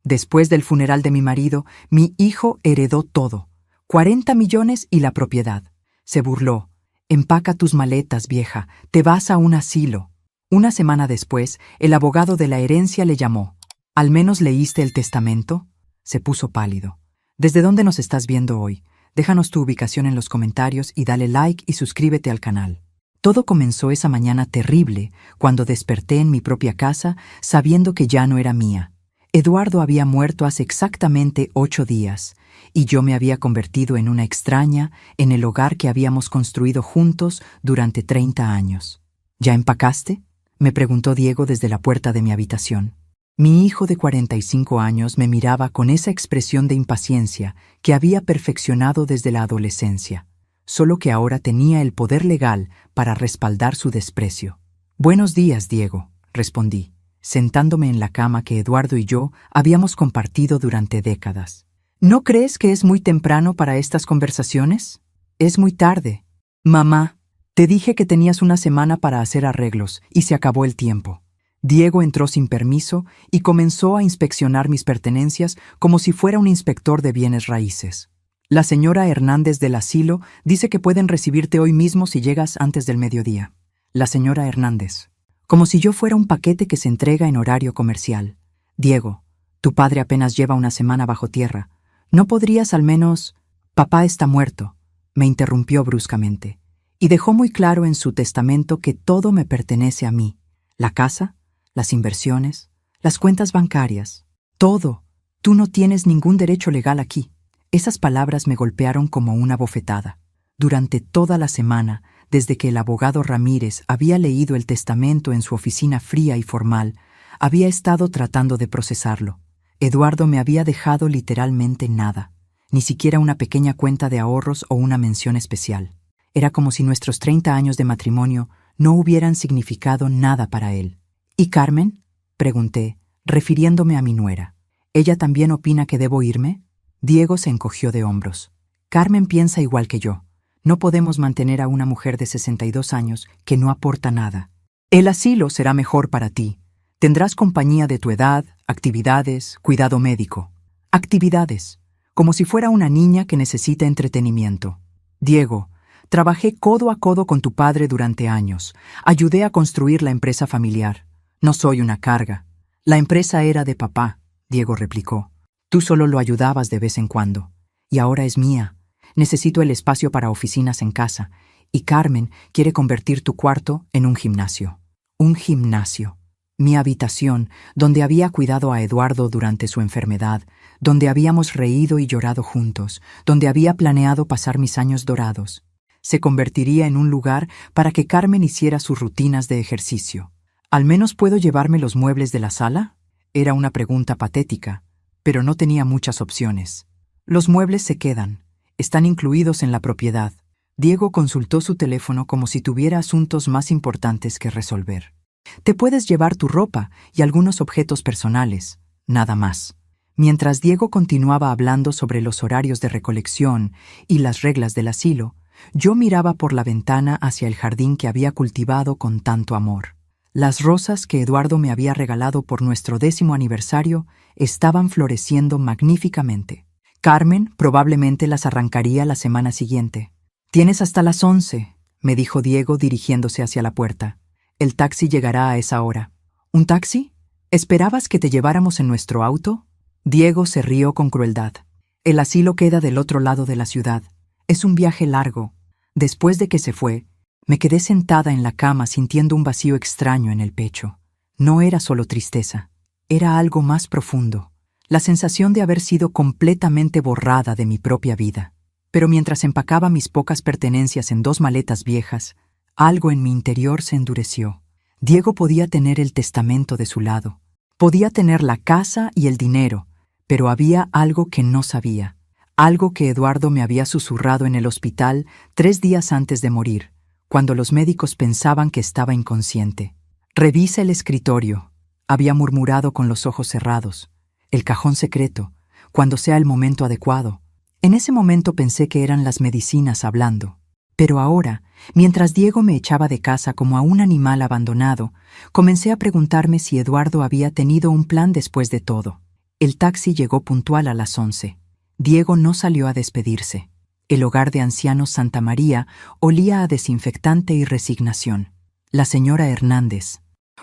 Después del funeral de mi marido, mi hijo heredó todo. 40 millones y la propiedad. Se burló. Empaca tus maletas, vieja, te vas a un asilo. Una semana después, el abogado de la herencia le llamó. ¿Al menos leíste el testamento? Se puso pálido. ¿Desde dónde nos estás viendo hoy? Déjanos tu ubicación en los comentarios y dale like y suscríbete al canal. Todo comenzó esa mañana terrible, cuando desperté en mi propia casa, sabiendo que ya no era mía. Eduardo había muerto hace exactamente 8 días, y yo me había convertido en una extraña en el hogar que habíamos construido juntos durante 30 años. ¿Ya empacaste?, me preguntó Diego desde la puerta de mi habitación. Mi hijo de 45 años me miraba con esa expresión de impaciencia que había perfeccionado desde la adolescencia, solo que ahora tenía el poder legal para respaldar su desprecio. «Buenos días, Diego», respondí, sentándome en la cama que Eduardo y yo habíamos compartido durante décadas. «¿No crees que es muy temprano para estas conversaciones? Es muy tarde. Mamá, te dije que tenías una semana para hacer arreglos y se acabó el tiempo». Diego entró sin permiso y comenzó a inspeccionar mis pertenencias como si fuera un inspector de bienes raíces. «La señora Hernández del asilo dice que pueden recibirte hoy mismo si llegas antes del mediodía». La señora Hernández. Como si yo fuera un paquete que se entrega en horario comercial. «Diego, tu padre apenas lleva una semana bajo tierra. ¿No podrías al menos...?» «Papá está muerto», me interrumpió bruscamente, y dejó muy claro en su testamento que todo me pertenece a mí. La casa, las inversiones, las cuentas bancarias, todo. Tú no tienes ningún derecho legal aquí. Esas palabras me golpearon como una bofetada. Durante toda la semana, desde que el abogado Ramírez había leído el testamento en su oficina fría y formal, había estado tratando de procesarlo. Eduardo me había dejado literalmente nada, ni siquiera una pequeña cuenta de ahorros o una mención especial. Era como si nuestros 30 años de matrimonio no hubieran significado nada para él. «¿Y Carmen?», pregunté, refiriéndome a mi nuera. «¿Ella también opina que debo irme?». Diego se encogió de hombros. «Carmen piensa igual que yo. No podemos mantener a una mujer de 62 años que no aporta nada. El asilo será mejor para ti. Tendrás compañía de tu edad, actividades, cuidado médico». Actividades, como si fuera una niña que necesita entretenimiento. «Diego, trabajé codo a codo con tu padre durante años. Ayudé a construir la empresa familiar. No soy una carga». «La empresa era de papá», Diego replicó. «Tú solo lo ayudabas de vez en cuando. Y ahora es mía. Necesito el espacio para oficinas en casa. Y Carmen quiere convertir tu cuarto en un gimnasio». Un gimnasio. Mi habitación, donde había cuidado a Eduardo durante su enfermedad, donde habíamos reído y llorado juntos, donde había planeado pasar mis años dorados, se convertiría en un lugar para que Carmen hiciera sus rutinas de ejercicio. «¿Al menos puedo llevarme los muebles de la sala?», era una pregunta patética, pero no tenía muchas opciones. «Los muebles se quedan. Están incluidos en la propiedad». Diego consultó su teléfono como si tuviera asuntos más importantes que resolver. «Te puedes llevar tu ropa y algunos objetos personales, nada más». Mientras Diego continuaba hablando sobre los horarios de recolección y las reglas del asilo, yo miraba por la ventana hacia el jardín que había cultivado con tanto amor. Las rosas que Eduardo me había regalado por nuestro 10º aniversario estaban floreciendo magníficamente. Carmen probablemente las arrancaría la semana siguiente. «Tienes hasta las 11», me dijo Diego dirigiéndose hacia la puerta. «El taxi llegará a esa hora». «¿Un taxi? ¿Esperabas que te lleváramos en nuestro auto?». Diego se rió con crueldad. «El asilo queda del otro lado de la ciudad. Es un viaje largo». Después de que se fue, me quedé sentada en la cama sintiendo un vacío extraño en el pecho. No era solo tristeza, era algo más profundo, la sensación de haber sido completamente borrada de mi propia vida. Pero mientras empacaba mis pocas pertenencias en 2 maletas viejas, algo en mi interior se endureció. Diego podía tener el testamento de su lado, podía tener la casa y el dinero, pero había algo que no sabía, algo que Eduardo me había susurrado en el hospital 3 días antes de morir, cuando los médicos pensaban que estaba inconsciente. «Revisa el escritorio», había murmurado con los ojos cerrados. «El cajón secreto, cuando sea el momento adecuado». En ese momento pensé que eran las medicinas hablando. Pero ahora, mientras Diego me echaba de casa como a un animal abandonado, comencé a preguntarme si Eduardo había tenido un plan después de todo. El taxi llegó puntual a las 11. Diego no salió a despedirse. El hogar de ancianos Santa María olía a desinfectante y resignación. La señora Hernández,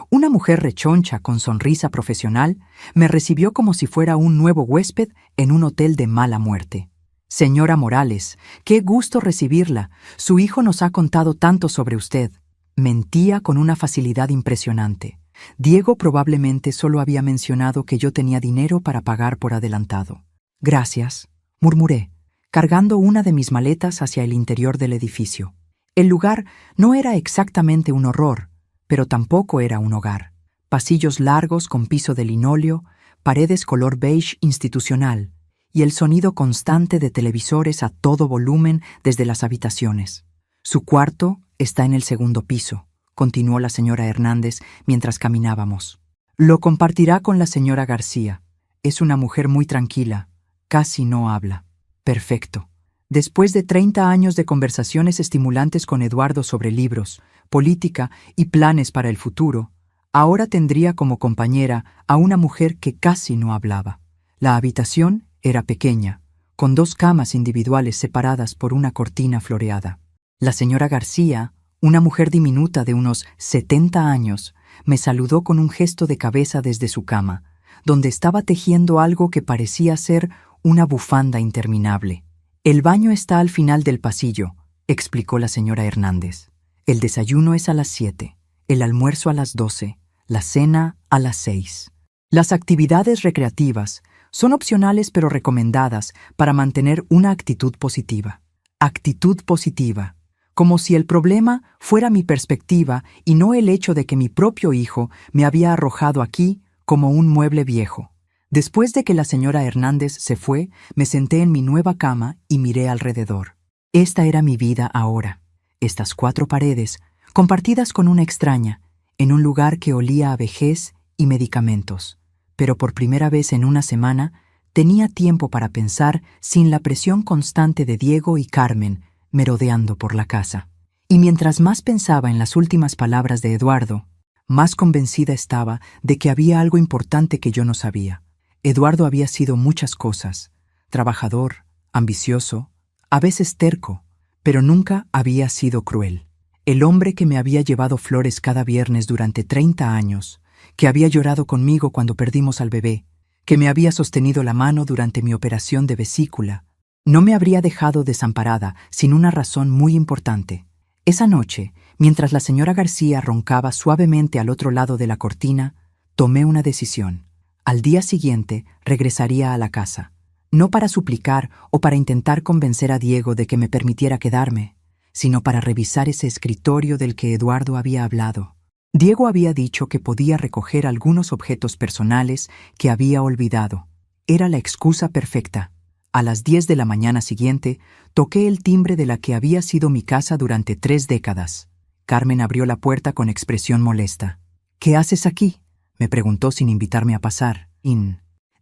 una mujer rechoncha con sonrisa profesional, me recibió como si fuera un nuevo huésped en un hotel de mala muerte. Señora Morales, qué gusto recibirla. Su hijo nos ha contado tanto sobre usted. Mentía con una facilidad impresionante. Diego probablemente solo había mencionado que yo tenía dinero para pagar por adelantado. Gracias, murmuré, cargando una de mis maletas hacia el interior del edificio. El lugar no era exactamente un horror, pero tampoco era un hogar. Pasillos largos con piso de linóleo, paredes color beige institucional y el sonido constante de televisores a todo volumen desde las habitaciones. Su cuarto está en el segundo piso, continuó la señora Hernández mientras caminábamos. Lo compartirá con la señora García. Es una mujer muy tranquila, casi no habla. Perfecto. Después de 30 años de conversaciones estimulantes con Eduardo sobre libros, política y planes para el futuro, ahora tendría como compañera a una mujer que casi no hablaba. La habitación era pequeña, con 2 camas individuales separadas por una cortina floreada. La señora García, una mujer diminuta de unos 70 años, me saludó con un gesto de cabeza desde su cama, donde estaba tejiendo algo que parecía ser una bufanda interminable. El baño está al final del pasillo, explicó la señora Hernández. El desayuno es a las 7, el almuerzo a las 12, la cena a las 6. Las actividades recreativas son opcionales pero recomendadas para mantener una actitud positiva. Actitud positiva, como si el problema fuera mi perspectiva y no el hecho de que mi propio hijo me había arrojado aquí como un mueble viejo. Después de que la señora Hernández se fue, me senté en mi nueva cama y miré alrededor. Esta era mi vida ahora. Estas 4 paredes, compartidas con una extraña, en un lugar que olía a vejez y medicamentos. Pero por primera vez en una semana, tenía tiempo para pensar sin la presión constante de Diego y Carmen merodeando por la casa. Y mientras más pensaba en las últimas palabras de Eduardo, más convencida estaba de que había algo importante que yo no sabía. Eduardo había sido muchas cosas: trabajador, ambicioso, a veces terco, pero nunca había sido cruel. El hombre que me había llevado flores cada viernes durante 30 años, que había llorado conmigo cuando perdimos al bebé, que me había sostenido la mano durante mi operación de vesícula, no me habría dejado desamparada sin una razón muy importante. Esa noche, mientras la señora García roncaba suavemente al otro lado de la cortina, tomé una decisión. Al día siguiente regresaría a la casa, no para suplicar o para intentar convencer a Diego de que me permitiera quedarme, sino para revisar ese escritorio del que Eduardo había hablado. Diego había dicho que podía recoger algunos objetos personales que había olvidado. Era la excusa perfecta. A las 10 de la mañana siguiente, toqué el timbre de la que había sido mi casa durante 3 décadas. Carmen abrió la puerta con expresión molesta. «¿Qué haces aquí?», me preguntó sin invitarme a pasar.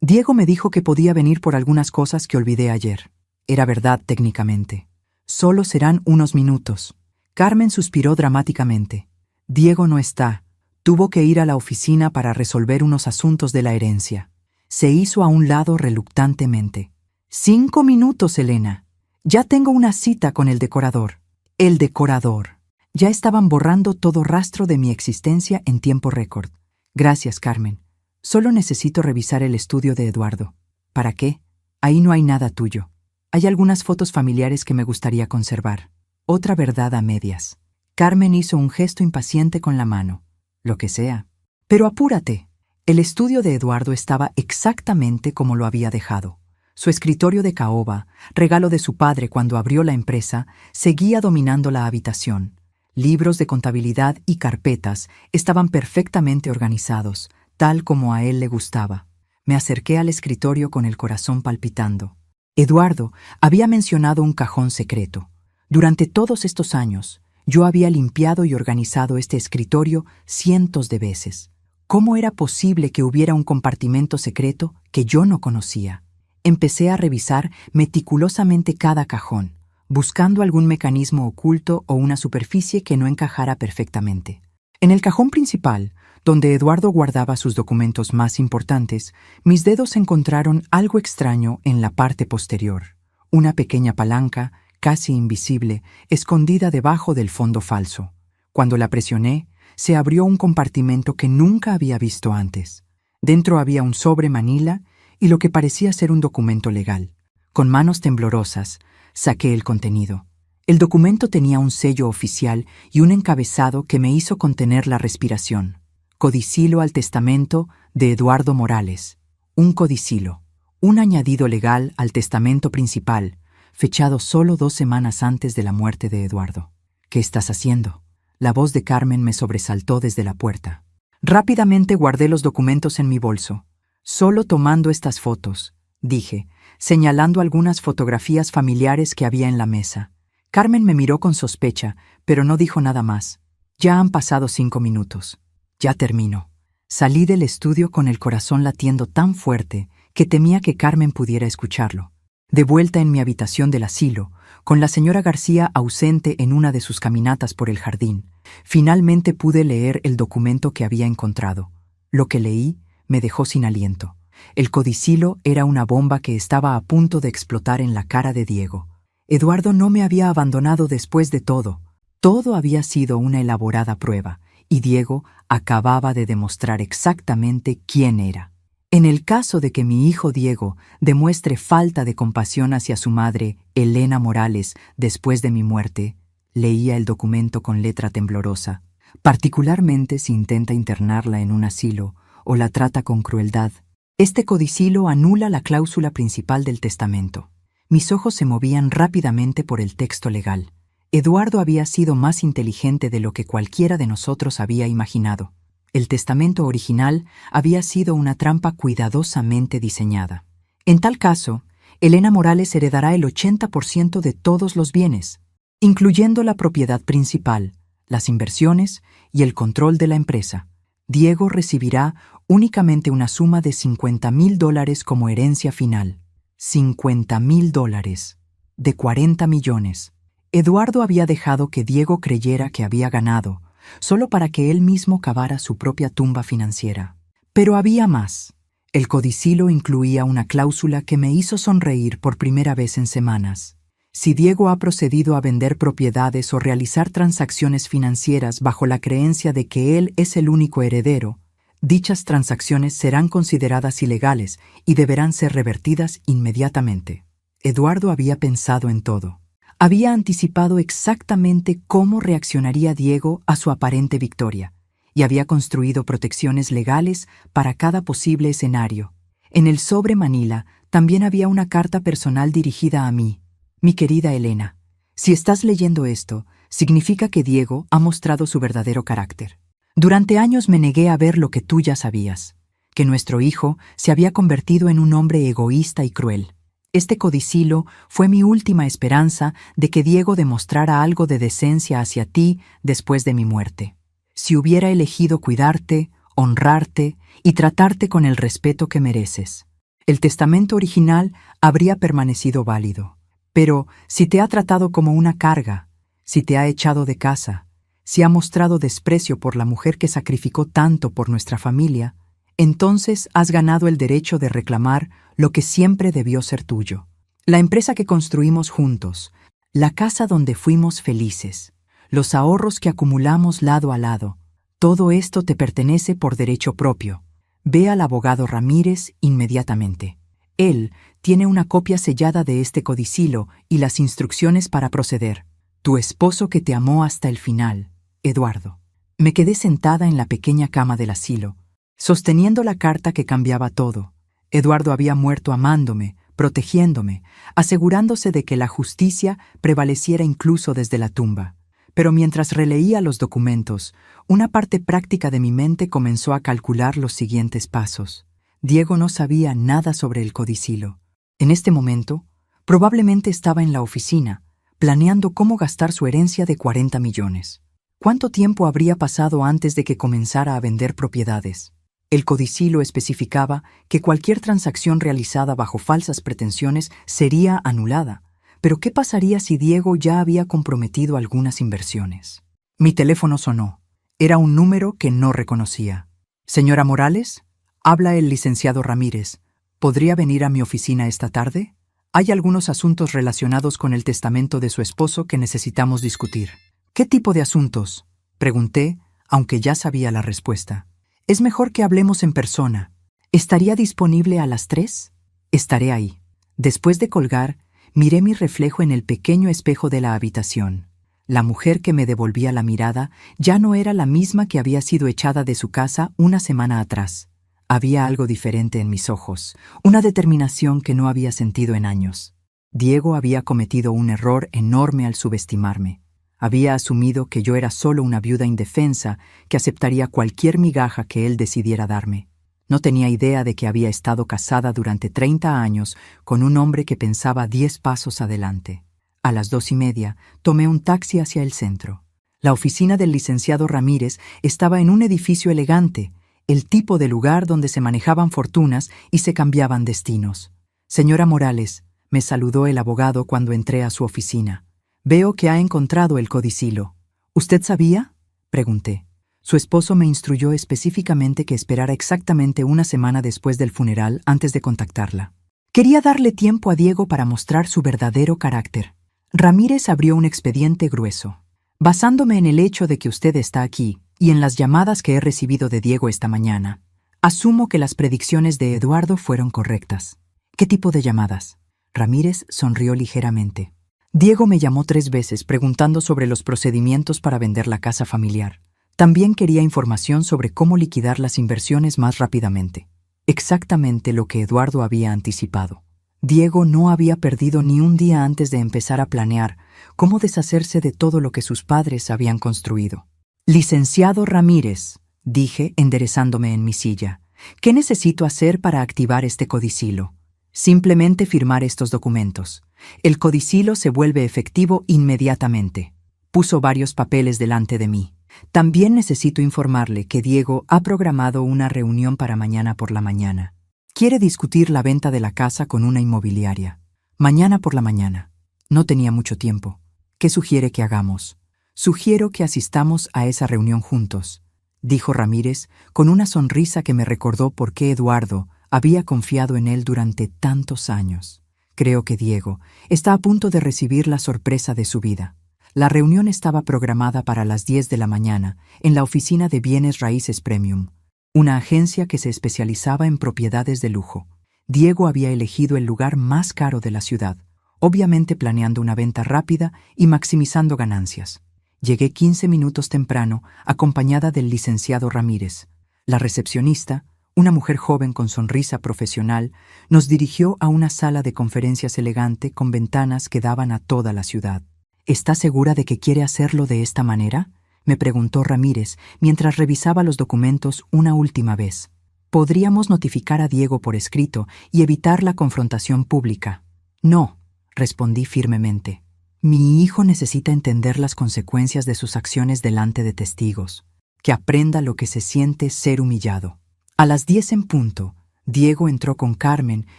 Diego me dijo que podía venir por algunas cosas que olvidé ayer. Era verdad técnicamente. Solo serán unos minutos. Carmen suspiró dramáticamente. Diego no está. Tuvo que ir a la oficina para resolver unos asuntos de la herencia. Se hizo a un lado reluctantemente. 5 minutos, Elena. Ya tengo una cita con el decorador. El decorador. Ya estaban borrando todo rastro de mi existencia en tiempo récord. Gracias, Carmen. Solo necesito revisar el estudio de Eduardo. ¿Para qué? Ahí no hay nada tuyo. Hay algunas fotos familiares que me gustaría conservar. Otra verdad a medias. Carmen hizo un gesto impaciente con la mano. Lo que sea. Pero apúrate. El estudio de Eduardo estaba exactamente como lo había dejado. Su escritorio de caoba, regalo de su padre cuando abrió la empresa, seguía dominando la habitación. Libros de contabilidad y carpetas estaban perfectamente organizados, tal como a él le gustaba. Me acerqué al escritorio con el corazón palpitando. Eduardo había mencionado un cajón secreto. Durante todos estos años, yo había limpiado y organizado este escritorio cientos de veces. ¿Cómo era posible que hubiera un compartimento secreto que yo no conocía? Empecé a revisar meticulosamente cada cajón, buscando algún mecanismo oculto o una superficie que no encajara perfectamente. En el cajón principal, donde Eduardo guardaba sus documentos más importantes, mis dedos encontraron algo extraño en la parte posterior. Una pequeña palanca, casi invisible, escondida debajo del fondo falso. Cuando la presioné, se abrió un compartimento que nunca había visto antes. Dentro había un sobre manila y lo que parecía ser un documento legal. Con manos temblorosas, saqué el contenido. El documento tenía un sello oficial y un encabezado que me hizo contener la respiración. Codicilo al testamento de Eduardo Morales. Un codicilo. Un añadido legal al testamento principal, fechado solo 2 semanas antes de la muerte de Eduardo. ¿Qué estás haciendo? La voz de Carmen me sobresaltó desde la puerta. Rápidamente guardé los documentos en mi bolso. Solo tomando estas fotos, dije, señalando algunas fotografías familiares que había en la mesa. Carmen me miró con sospecha, pero no dijo nada más. Ya han pasado 5 minutos. Ya termino. Salí del estudio con el corazón latiendo tan fuerte que temía que Carmen pudiera escucharlo. De vuelta en mi habitación del asilo, con la señora García ausente en una de sus caminatas por el jardín, finalmente pude leer el documento que había encontrado. Lo que leí me dejó sin aliento. El codicilo era una bomba que estaba a punto de explotar en la cara de Diego. Eduardo no me había abandonado después de todo. Todo había sido una elaborada prueba, y Diego acababa de demostrar exactamente quién era. En el caso de que mi hijo Diego demuestre falta de compasión hacia su madre, Elena Morales, después de mi muerte, leía el documento con letra temblorosa, particularmente si intenta internarla en un asilo o la trata con crueldad. Este codicilo anula la cláusula principal del testamento. Mis ojos se movían rápidamente por el texto legal. Eduardo había sido más inteligente de lo que cualquiera de nosotros había imaginado. El testamento original había sido una trampa cuidadosamente diseñada. En tal caso, Elena Morales heredará el 80% de todos los bienes, incluyendo la propiedad principal, las inversiones y el control de la empresa. Diego recibirá únicamente una suma de $50,000 como herencia final. $50,000 de 40 millones. Eduardo había dejado que Diego creyera que había ganado, solo para que él mismo cavara su propia tumba financiera. Pero había más. El codicilo incluía una cláusula que me hizo sonreír por primera vez en semanas. Si Diego ha procedido a vender propiedades o realizar transacciones financieras bajo la creencia de que él es el único heredero, dichas transacciones serán consideradas ilegales y deberán ser revertidas inmediatamente. Eduardo había pensado en todo. Había anticipado exactamente cómo reaccionaría Diego a su aparente victoria, y había construido protecciones legales para cada posible escenario. En el sobre manila también había una carta personal dirigida a mí. Mi querida Elena, si estás leyendo esto, significa que Diego ha mostrado su verdadero carácter. Durante años me negué a ver lo que tú ya sabías, que nuestro hijo se había convertido en un hombre egoísta y cruel. Este codicilo fue mi última esperanza de que Diego demostrara algo de decencia hacia ti después de mi muerte. Si hubiera elegido cuidarte, honrarte y tratarte con el respeto que mereces, el testamento original habría permanecido válido. Pero si te ha tratado como una carga, si te ha echado de casa, si ha mostrado desprecio por la mujer que sacrificó tanto por nuestra familia, entonces has ganado el derecho de reclamar lo que siempre debió ser tuyo. La empresa que construimos juntos, la casa donde fuimos felices, los ahorros que acumulamos lado a lado, todo esto te pertenece por derecho propio. Ve al abogado Ramírez inmediatamente. Él tiene una copia sellada de este codicilo y las instrucciones para proceder. Tu esposo que te amó hasta el final, Eduardo. Me quedé sentada en la pequeña cama del asilo, sosteniendo la carta que cambiaba todo. Eduardo había muerto amándome, protegiéndome, asegurándose de que la justicia prevaleciera incluso desde la tumba. Pero mientras releía los documentos, una parte práctica de mi mente comenzó a calcular los siguientes pasos. Diego no sabía nada sobre el codicilo. En este momento, probablemente estaba en la oficina, planeando cómo gastar su herencia de 40 millones. ¿Cuánto tiempo habría pasado antes de que comenzara a vender propiedades? El codicilo especificaba que cualquier transacción realizada bajo falsas pretensiones sería anulada. Pero ¿qué pasaría si Diego ya había comprometido algunas inversiones? Mi teléfono sonó. Era un número que no reconocía. Señora Morales, habla el licenciado Ramírez. ¿Podría venir a mi oficina esta tarde? Hay algunos asuntos relacionados con el testamento de su esposo que necesitamos discutir. ¿Qué tipo de asuntos?, pregunté, aunque ya sabía la respuesta. Es mejor que hablemos en persona. ¿Estaría disponible a las 3? Estaré ahí. Después de colgar, miré mi reflejo en el pequeño espejo de la habitación. La mujer que me devolvía la mirada ya no era la misma que había sido echada de su casa una semana atrás. Había algo diferente en mis ojos, una determinación que no había sentido en años. Diego había cometido un error enorme al subestimarme. Había asumido que yo era solo una viuda indefensa que aceptaría cualquier migaja que él decidiera darme. No tenía idea de que había estado casada durante 30 años con un hombre que pensaba 10 pasos adelante. A las 2:30 tomé un taxi hacia el centro. La oficina del licenciado Ramírez estaba en un edificio elegante, el tipo de lugar donde se manejaban fortunas y se cambiaban destinos. Señora Morales, me saludó el abogado cuando entré a su oficina. Veo que ha encontrado el codicilo. ¿Usted sabía?, pregunté. Su esposo me instruyó específicamente que esperara exactamente una semana después del funeral antes de contactarla. Quería darle tiempo a Diego para mostrar su verdadero carácter. Ramírez abrió un expediente grueso. Basándome en el hecho de que usted está aquí y en las llamadas que he recibido de Diego esta mañana, asumo que las predicciones de Eduardo fueron correctas. ¿Qué tipo de llamadas? Ramírez sonrió ligeramente. Diego me llamó 3 veces preguntando sobre los procedimientos para vender la casa familiar. También quería información sobre cómo liquidar las inversiones más rápidamente. Exactamente lo que Eduardo había anticipado. Diego no había perdido ni un día antes de empezar a planear cómo deshacerse de todo lo que sus padres habían construido. Licenciado Ramírez, dije enderezándome en mi silla, ¿qué necesito hacer para activar este codicilo? Simplemente firmar estos documentos. El codicilo se vuelve efectivo inmediatamente. Puso varios papeles delante de mí. También necesito informarle que Diego ha programado una reunión para mañana por la mañana. Quiere discutir la venta de la casa con una inmobiliaria. Mañana por la mañana. No tenía mucho tiempo. ¿Qué sugiere que hagamos? Sugiero que asistamos a esa reunión juntos, dijo Ramírez con una sonrisa que me recordó por qué Eduardo había confiado en él durante tantos años. Creo que Diego está a punto de recibir la sorpresa de su vida. La reunión estaba programada para las 10 de la mañana en la oficina de Bienes Raíces Premium, una agencia que se especializaba en propiedades de lujo. Diego había elegido el lugar más caro de la ciudad, obviamente planeando una venta rápida y maximizando ganancias. Llegué 15 minutos temprano, acompañada del licenciado Ramírez. La recepcionista, una mujer joven con sonrisa profesional, nos dirigió a una sala de conferencias elegante con ventanas que daban a toda la ciudad. ¿Está segura de que quiere hacerlo de esta manera?, me preguntó Ramírez mientras revisaba los documentos una última vez. Podríamos notificar a Diego por escrito y evitar la confrontación pública. No, respondí firmemente. Mi hijo necesita entender las consecuencias de sus acciones delante de testigos, que aprenda lo que se siente ser humillado. A las 10 en punto, Diego entró con Carmen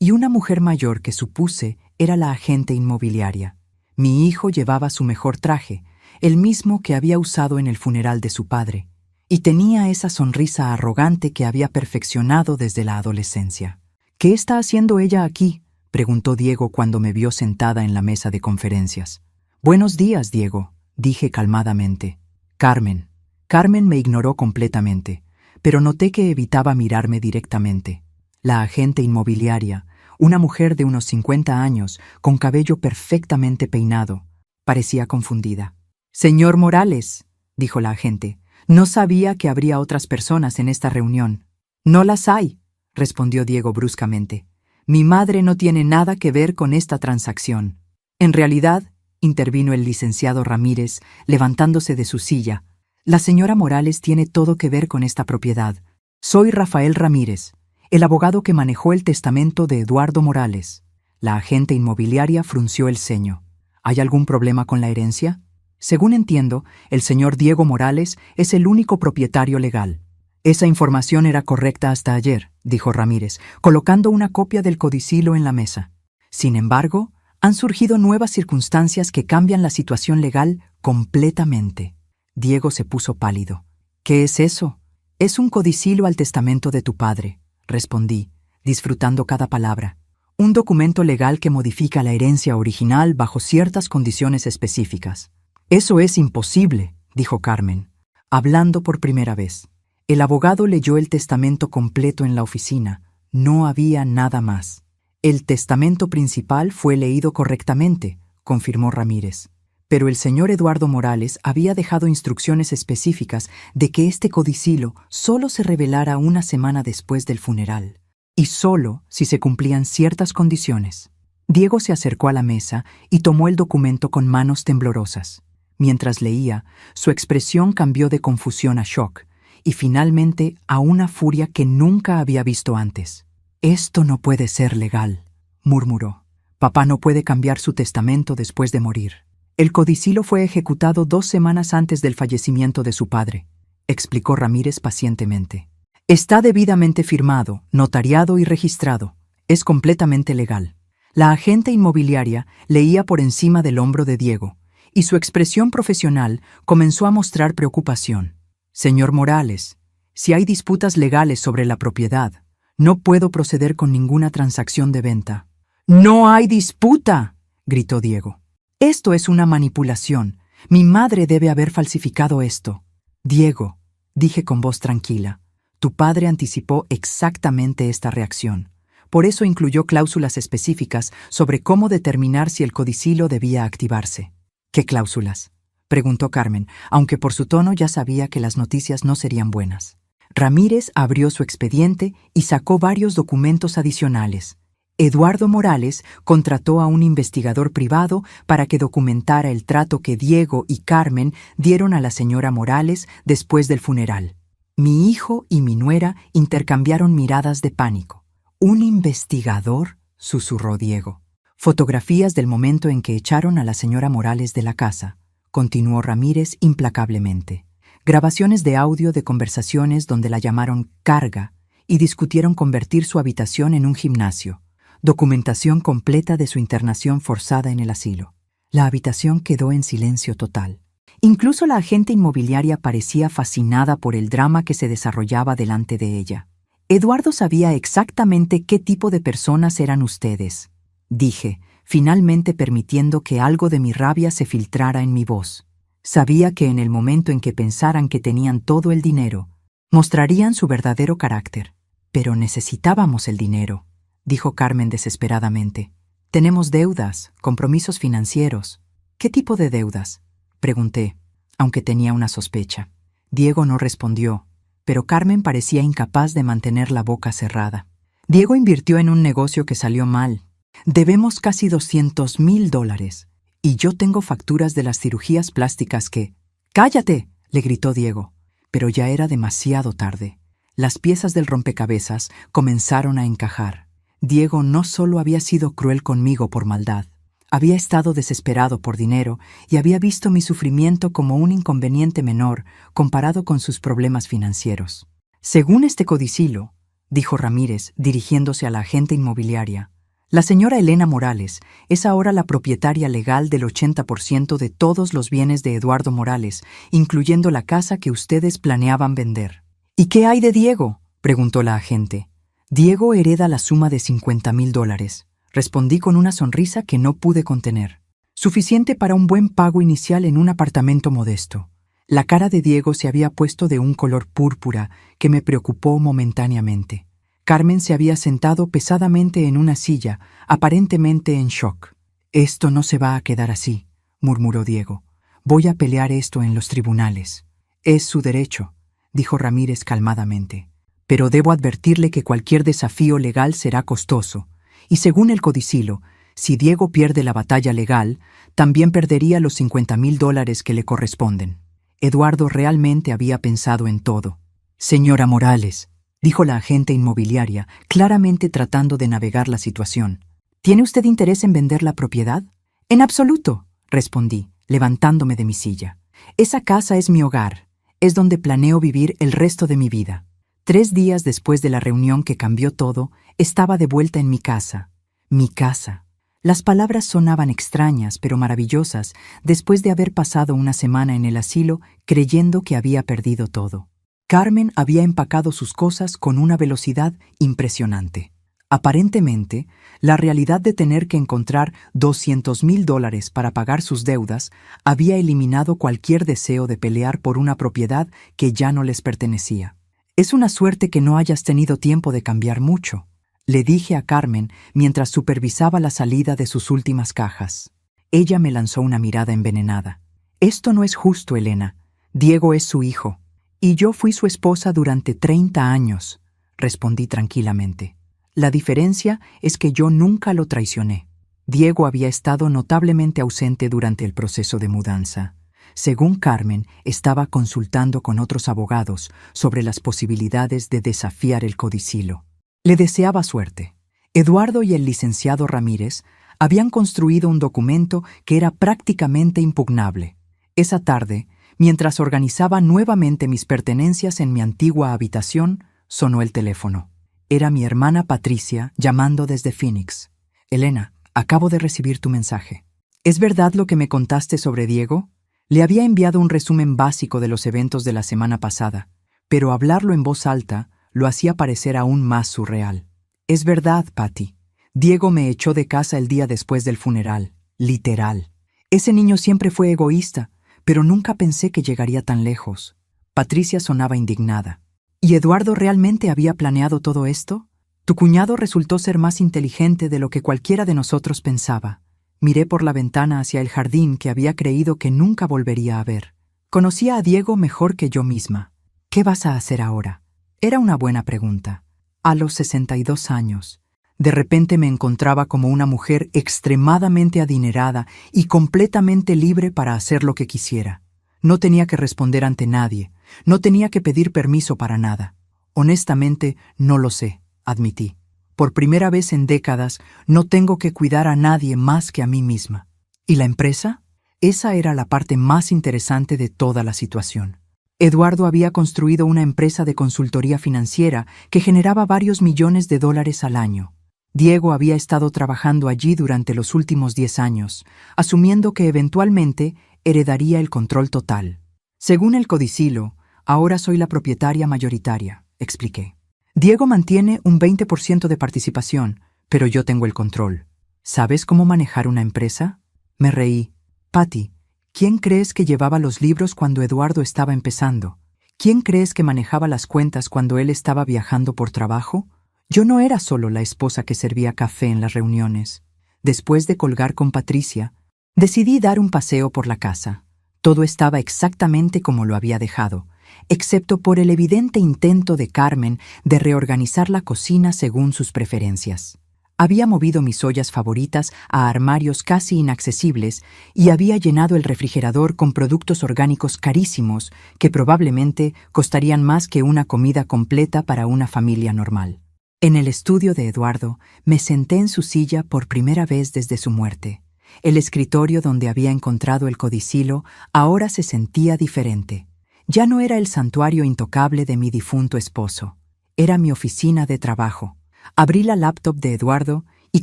y una mujer mayor que supuse era la agente inmobiliaria. Mi hijo llevaba su mejor traje, el mismo que había usado en el funeral de su padre, y tenía esa sonrisa arrogante que había perfeccionado desde la adolescencia. ¿Qué está haciendo ella aquí?, preguntó Diego cuando me vio sentada en la mesa de conferencias. Buenos días, Diego, dije calmadamente. Carmen. Carmen me ignoró completamente, pero noté que evitaba mirarme directamente. La agente inmobiliaria, una mujer de unos 50 años, con cabello perfectamente peinado, parecía confundida. Señor Morales, dijo la agente, no sabía que habría otras personas en esta reunión. No las hay, respondió Diego bruscamente. Mi madre no tiene nada que ver con esta transacción. En realidad, intervino el licenciado Ramírez, levantándose de su silla, la señora Morales tiene todo que ver con esta propiedad. Soy Rafael Ramírez, el abogado que manejó el testamento de Eduardo Morales. La agente inmobiliaria frunció el ceño. ¿Hay algún problema con la herencia? Según entiendo, el señor Diego Morales es el único propietario legal. Esa información era correcta hasta ayer, dijo Ramírez, colocando una copia del codicilo en la mesa. Sin embargo, han surgido nuevas circunstancias que cambian la situación legal completamente. Diego se puso pálido. ¿Qué es eso?, Es un codicilo al testamento de tu padre, respondí, disfrutando cada palabra. Un documento legal que modifica la herencia original bajo ciertas condiciones específicas. Eso es imposible, dijo Carmen, hablando por primera vez. El abogado leyó el testamento completo en la oficina. No había nada más. El testamento principal fue leído correctamente, confirmó Ramírez. Pero el señor Eduardo Morales había dejado instrucciones específicas de que este codicilo solo se revelara una semana después del funeral, y solo si se cumplían ciertas condiciones. Diego se acercó a la mesa y tomó el documento con manos temblorosas. Mientras leía, su expresión cambió de confusión a shock, y finalmente a una furia que nunca había visto antes. «Esto no puede ser legal», murmuró. «Papá no puede cambiar su testamento después de morir». «El codicilo fue ejecutado 2 semanas antes del fallecimiento de su padre», explicó Ramírez pacientemente. «Está debidamente firmado, notariado y registrado. Es completamente legal». La agente inmobiliaria leía por encima del hombro de Diego, y su expresión profesional comenzó a mostrar preocupación. «Señor Morales, si hay disputas legales sobre la propiedad, no puedo proceder con ninguna transacción de venta». «¡No hay disputa!», gritó Diego. «Esto es una manipulación. Mi madre debe haber falsificado esto». «Diego», dije con voz tranquila, «tu padre anticipó exactamente esta reacción. Por eso incluyó cláusulas específicas sobre cómo determinar si el codicilo debía activarse». «¿Qué cláusulas?», preguntó Carmen, aunque por su tono ya sabía que las noticias no serían buenas. Ramírez abrió su expediente y sacó varios documentos adicionales. Eduardo Morales contrató a un investigador privado para que documentara el trato que Diego y Carmen dieron a la señora Morales después del funeral. Mi hijo y mi nuera intercambiaron miradas de pánico. «¿Un investigador?», susurró Diego. «Fotografías del momento en que echaron a la señora Morales de la casa», continuó Ramírez implacablemente. «Grabaciones de audio de conversaciones donde la llamaron carga y discutieron convertir su habitación en un gimnasio. Documentación completa de su internación forzada en el asilo». La habitación quedó en silencio total. Incluso la agente inmobiliaria parecía fascinada por el drama que se desarrollaba delante de ella. «Eduardo sabía exactamente qué tipo de personas eran ustedes», dije, finalmente permitiendo que algo de mi rabia se filtrara en mi voz. «Sabía que en el momento en que pensaran que tenían todo el dinero, mostrarían su verdadero carácter. Pero necesitábamos el dinero», dijo Carmen desesperadamente. «Tenemos deudas, compromisos financieros». «¿Qué tipo de deudas?», pregunté, aunque tenía una sospecha. Diego no respondió, pero Carmen parecía incapaz de mantener la boca cerrada. «Diego invirtió en un negocio que salió mal. Debemos casi $200,000, y yo tengo facturas de las cirugías plásticas que...» «¡Cállate!», le gritó Diego. Pero ya era demasiado tarde. Las piezas del rompecabezas comenzaron a encajar. Diego no solo había sido cruel conmigo por maldad, había estado desesperado por dinero y había visto mi sufrimiento como un inconveniente menor comparado con sus problemas financieros. «Según este codicilo», dijo Ramírez, dirigiéndose a la agente inmobiliaria, «la señora Elena Morales es ahora la propietaria legal del 80% de todos los bienes de Eduardo Morales, incluyendo la casa que ustedes planeaban vender». «¿Y qué hay de Diego?», preguntó la agente. «Diego hereda la suma de $50,000, respondí con una sonrisa que no pude contener. «Suficiente para un buen pago inicial en un apartamento modesto». La cara de Diego se había puesto de un color púrpura que me preocupó momentáneamente. Carmen se había sentado pesadamente en una silla, aparentemente en shock. «Esto no se va a quedar así», murmuró Diego. «Voy a pelear esto en los tribunales». «Es su derecho», dijo Ramírez calmadamente. «Pero debo advertirle que cualquier desafío legal será costoso, y según el codicilo, si Diego pierde la batalla legal, también perdería los $50,000 que le corresponden». Eduardo realmente había pensado en todo. «Señora Morales», dijo la agente inmobiliaria, claramente tratando de navegar la situación, «¿tiene usted interés en vender la propiedad?». «En absoluto», respondí, levantándome de mi silla. «Esa casa es mi hogar, es donde planeo vivir el resto de mi vida». 3 días después de la reunión que cambió todo, estaba de vuelta en mi casa. Mi casa. Las palabras sonaban extrañas pero maravillosas después de haber pasado una semana en el asilo creyendo que había perdido todo. Carmen había empacado sus cosas con una velocidad impresionante. Aparentemente, la realidad de tener que encontrar $200,000 para pagar sus deudas había eliminado cualquier deseo de pelear por una propiedad que ya no les pertenecía. «Es una suerte que no hayas tenido tiempo de cambiar mucho», le dije a Carmen mientras supervisaba la salida de sus últimas cajas. Ella me lanzó una mirada envenenada. «Esto no es justo, Elena. Diego es su hijo. Y yo fui su esposa durante 30 años», respondí tranquilamente. «La diferencia es que yo nunca lo traicioné. Diego había estado notablemente ausente durante el proceso de mudanza. Según Carmen, estaba consultando con otros abogados sobre las posibilidades de desafiar el codicilo. Le deseaba suerte. Eduardo y el licenciado Ramírez habían construido un documento que era prácticamente impugnable. Esa tarde, mientras organizaba nuevamente mis pertenencias en mi antigua habitación, sonó el teléfono. Era mi hermana Patricia llamando desde Phoenix. «Elena, acabo de recibir tu mensaje. ¿Es verdad lo que me contaste sobre Diego?» Le había enviado un resumen básico de los eventos de la semana pasada, pero hablarlo en voz alta lo hacía parecer aún más surreal. «Es verdad, Patty. Diego me echó de casa el día después del funeral. Literal. Ese niño siempre fue egoísta, pero nunca pensé que llegaría tan lejos». Patricia sonaba indignada. «¿Y Eduardo realmente había planeado todo esto? Tu cuñado resultó ser más inteligente de lo que cualquiera de nosotros pensaba». Miré por la ventana hacia el jardín que había creído que nunca volvería a ver. Conocía a Diego mejor que yo misma. «¿Qué vas a hacer ahora?». Era una buena pregunta. A los 62 años, de repente me encontraba como una mujer extremadamente adinerada y completamente libre para hacer lo que quisiera. No tenía que responder ante nadie, no tenía que pedir permiso para nada. «Honestamente, no lo sé», admití. «Por primera vez en décadas, no tengo que cuidar a nadie más que a mí misma». ¿Y la empresa? Esa era la parte más interesante de toda la situación. Eduardo había construido una empresa de consultoría financiera que generaba varios millones de dólares al año. Diego había estado trabajando allí durante los últimos 10 años, asumiendo que eventualmente heredaría el control total. «Según el codicilo, ahora soy la propietaria mayoritaria», expliqué. «Diego mantiene un 20% de participación, pero yo tengo el control. ¿Sabes cómo manejar una empresa?». Me reí. «Patty, ¿quién crees que llevaba los libros cuando Eduardo estaba empezando? ¿Quién crees que manejaba las cuentas cuando él estaba viajando por trabajo? Yo no era solo la esposa que servía café en las reuniones». Después de colgar con Patricia, decidí dar un paseo por la casa. Todo estaba exactamente como lo había dejado, excepto por el evidente intento de Carmen de reorganizar la cocina según sus preferencias. Había movido mis ollas favoritas a armarios casi inaccesibles y había llenado el refrigerador con productos orgánicos carísimos que probablemente costarían más que una comida completa para una familia normal. En el estudio de Eduardo, me senté en su silla por primera vez desde su muerte. El escritorio donde había encontrado el codicilo ahora se sentía diferente. Ya no era el santuario intocable de mi difunto esposo. Era mi oficina de trabajo. Abrí la laptop de Eduardo y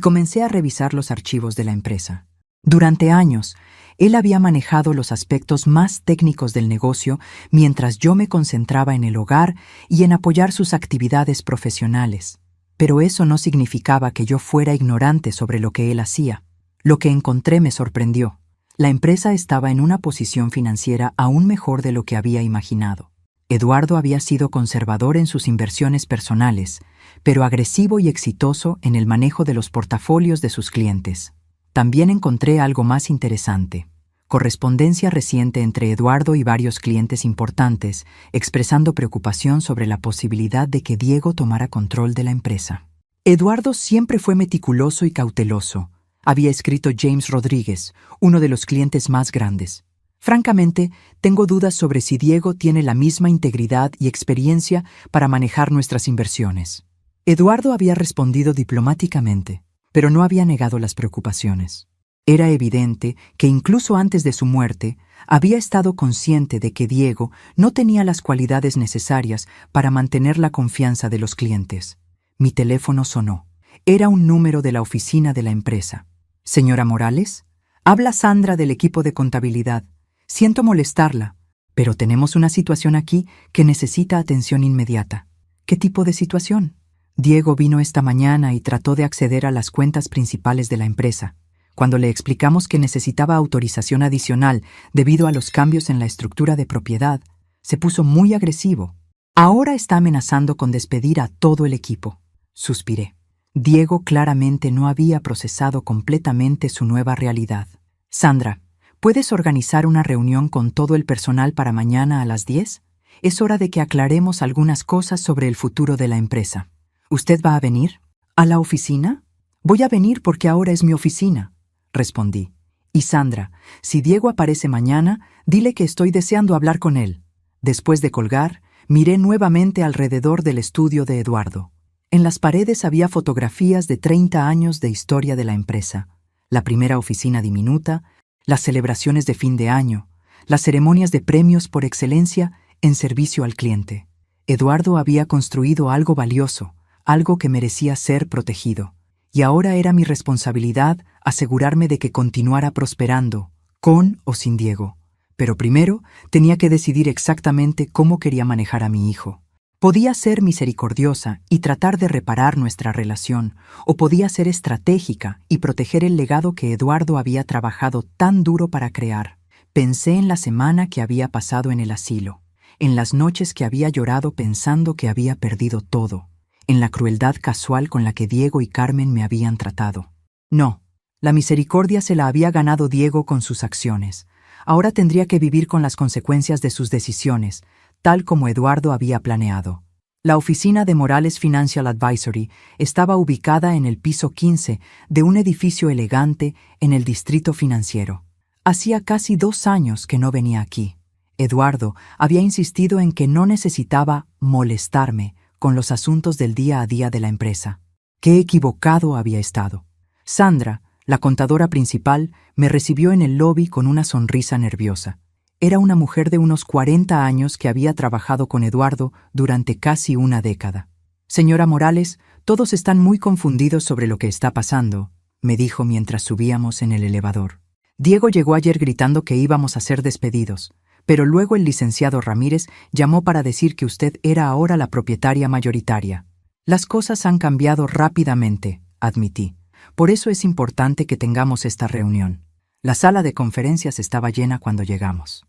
comencé a revisar los archivos de la empresa. Durante años, él había manejado los aspectos más técnicos del negocio mientras yo me concentraba en el hogar y en apoyar sus actividades profesionales. Pero eso no significaba que yo fuera ignorante sobre lo que él hacía. Lo que encontré me sorprendió. La empresa estaba en una posición financiera aún mejor de lo que había imaginado. Eduardo había sido conservador en sus inversiones personales, pero agresivo y exitoso en el manejo de los portafolios de sus clientes. También encontré algo más interesante: correspondencia reciente entre Eduardo y varios clientes importantes, expresando preocupación sobre la posibilidad de que Diego tomara control de la empresa. Eduardo siempre fue meticuloso y cauteloso. Había escrito James Rodríguez, uno de los clientes más grandes. Francamente, tengo dudas sobre si Diego tiene la misma integridad y experiencia para manejar nuestras inversiones. Eduardo había respondido diplomáticamente, pero no había negado las preocupaciones. Era evidente que incluso antes de su muerte, había estado consciente de que Diego no tenía las cualidades necesarias para mantener la confianza de los clientes. Mi teléfono sonó. Era un número de la oficina de la empresa. «Señora Morales, habla Sandra del equipo de contabilidad. Siento molestarla, Pero tenemos una situación aquí que necesita atención inmediata. ¿Qué tipo de situación? Diego vino esta mañana y trató de acceder a las cuentas principales de la empresa. Cuando le explicamos que necesitaba autorización adicional debido a los cambios en la estructura de propiedad, se puso muy agresivo. Ahora está amenazando con despedir a todo el equipo. Suspiré. Diego claramente no había procesado completamente su nueva realidad. Sandra, ¿puedes organizar una reunión con todo el personal para mañana a las 10? Es hora de que aclaremos algunas cosas sobre el futuro de la empresa. ¿Usted va a venir? ¿A la oficina? Voy a venir porque ahora es mi oficina, respondí. Y Sandra, si Diego aparece mañana, dile que estoy deseando hablar con él. Después de colgar, miré nuevamente alrededor del estudio de Eduardo. En las paredes había fotografías de 30 años de historia de la empresa, la primera oficina diminuta, las celebraciones de fin de año, las ceremonias de premios por excelencia en servicio al cliente. Eduardo había construido algo valioso, algo que merecía ser protegido, y ahora era mi responsabilidad asegurarme de que continuara prosperando, con o sin Diego. Pero primero tenía que decidir exactamente cómo quería manejar a mi hijo. Podía ser misericordiosa y tratar de reparar nuestra relación, o podía ser estratégica y proteger el legado que Eduardo había trabajado tan duro para crear. Pensé en la semana que había pasado en el asilo, en las noches que había llorado pensando que había perdido todo, en la crueldad casual con la que Diego y Carmen me habían tratado. No, la misericordia se la había ganado Diego con sus acciones. Ahora tendría que vivir con las consecuencias de sus decisiones, tal como Eduardo había planeado. La oficina de Morales Financial Advisory estaba ubicada en el piso 15 de un edificio elegante en el distrito financiero. Hacía casi 2 años que no venía aquí. Eduardo había insistido en que no necesitaba molestarme con los asuntos del día a día de la empresa. Qué equivocado había estado. Sandra, la contadora principal, me recibió en el lobby con una sonrisa nerviosa. Era una mujer de unos 40 años que había trabajado con Eduardo durante casi una década. Señora Morales, todos están muy confundidos sobre lo que está pasando, me dijo mientras subíamos en el elevador. Diego llegó ayer gritando que íbamos a ser despedidos, pero luego el licenciado Ramírez llamó para decir que usted era ahora la propietaria mayoritaria. Las cosas han cambiado rápidamente, admití. Por eso es importante que tengamos esta reunión. La sala de conferencias estaba llena cuando llegamos.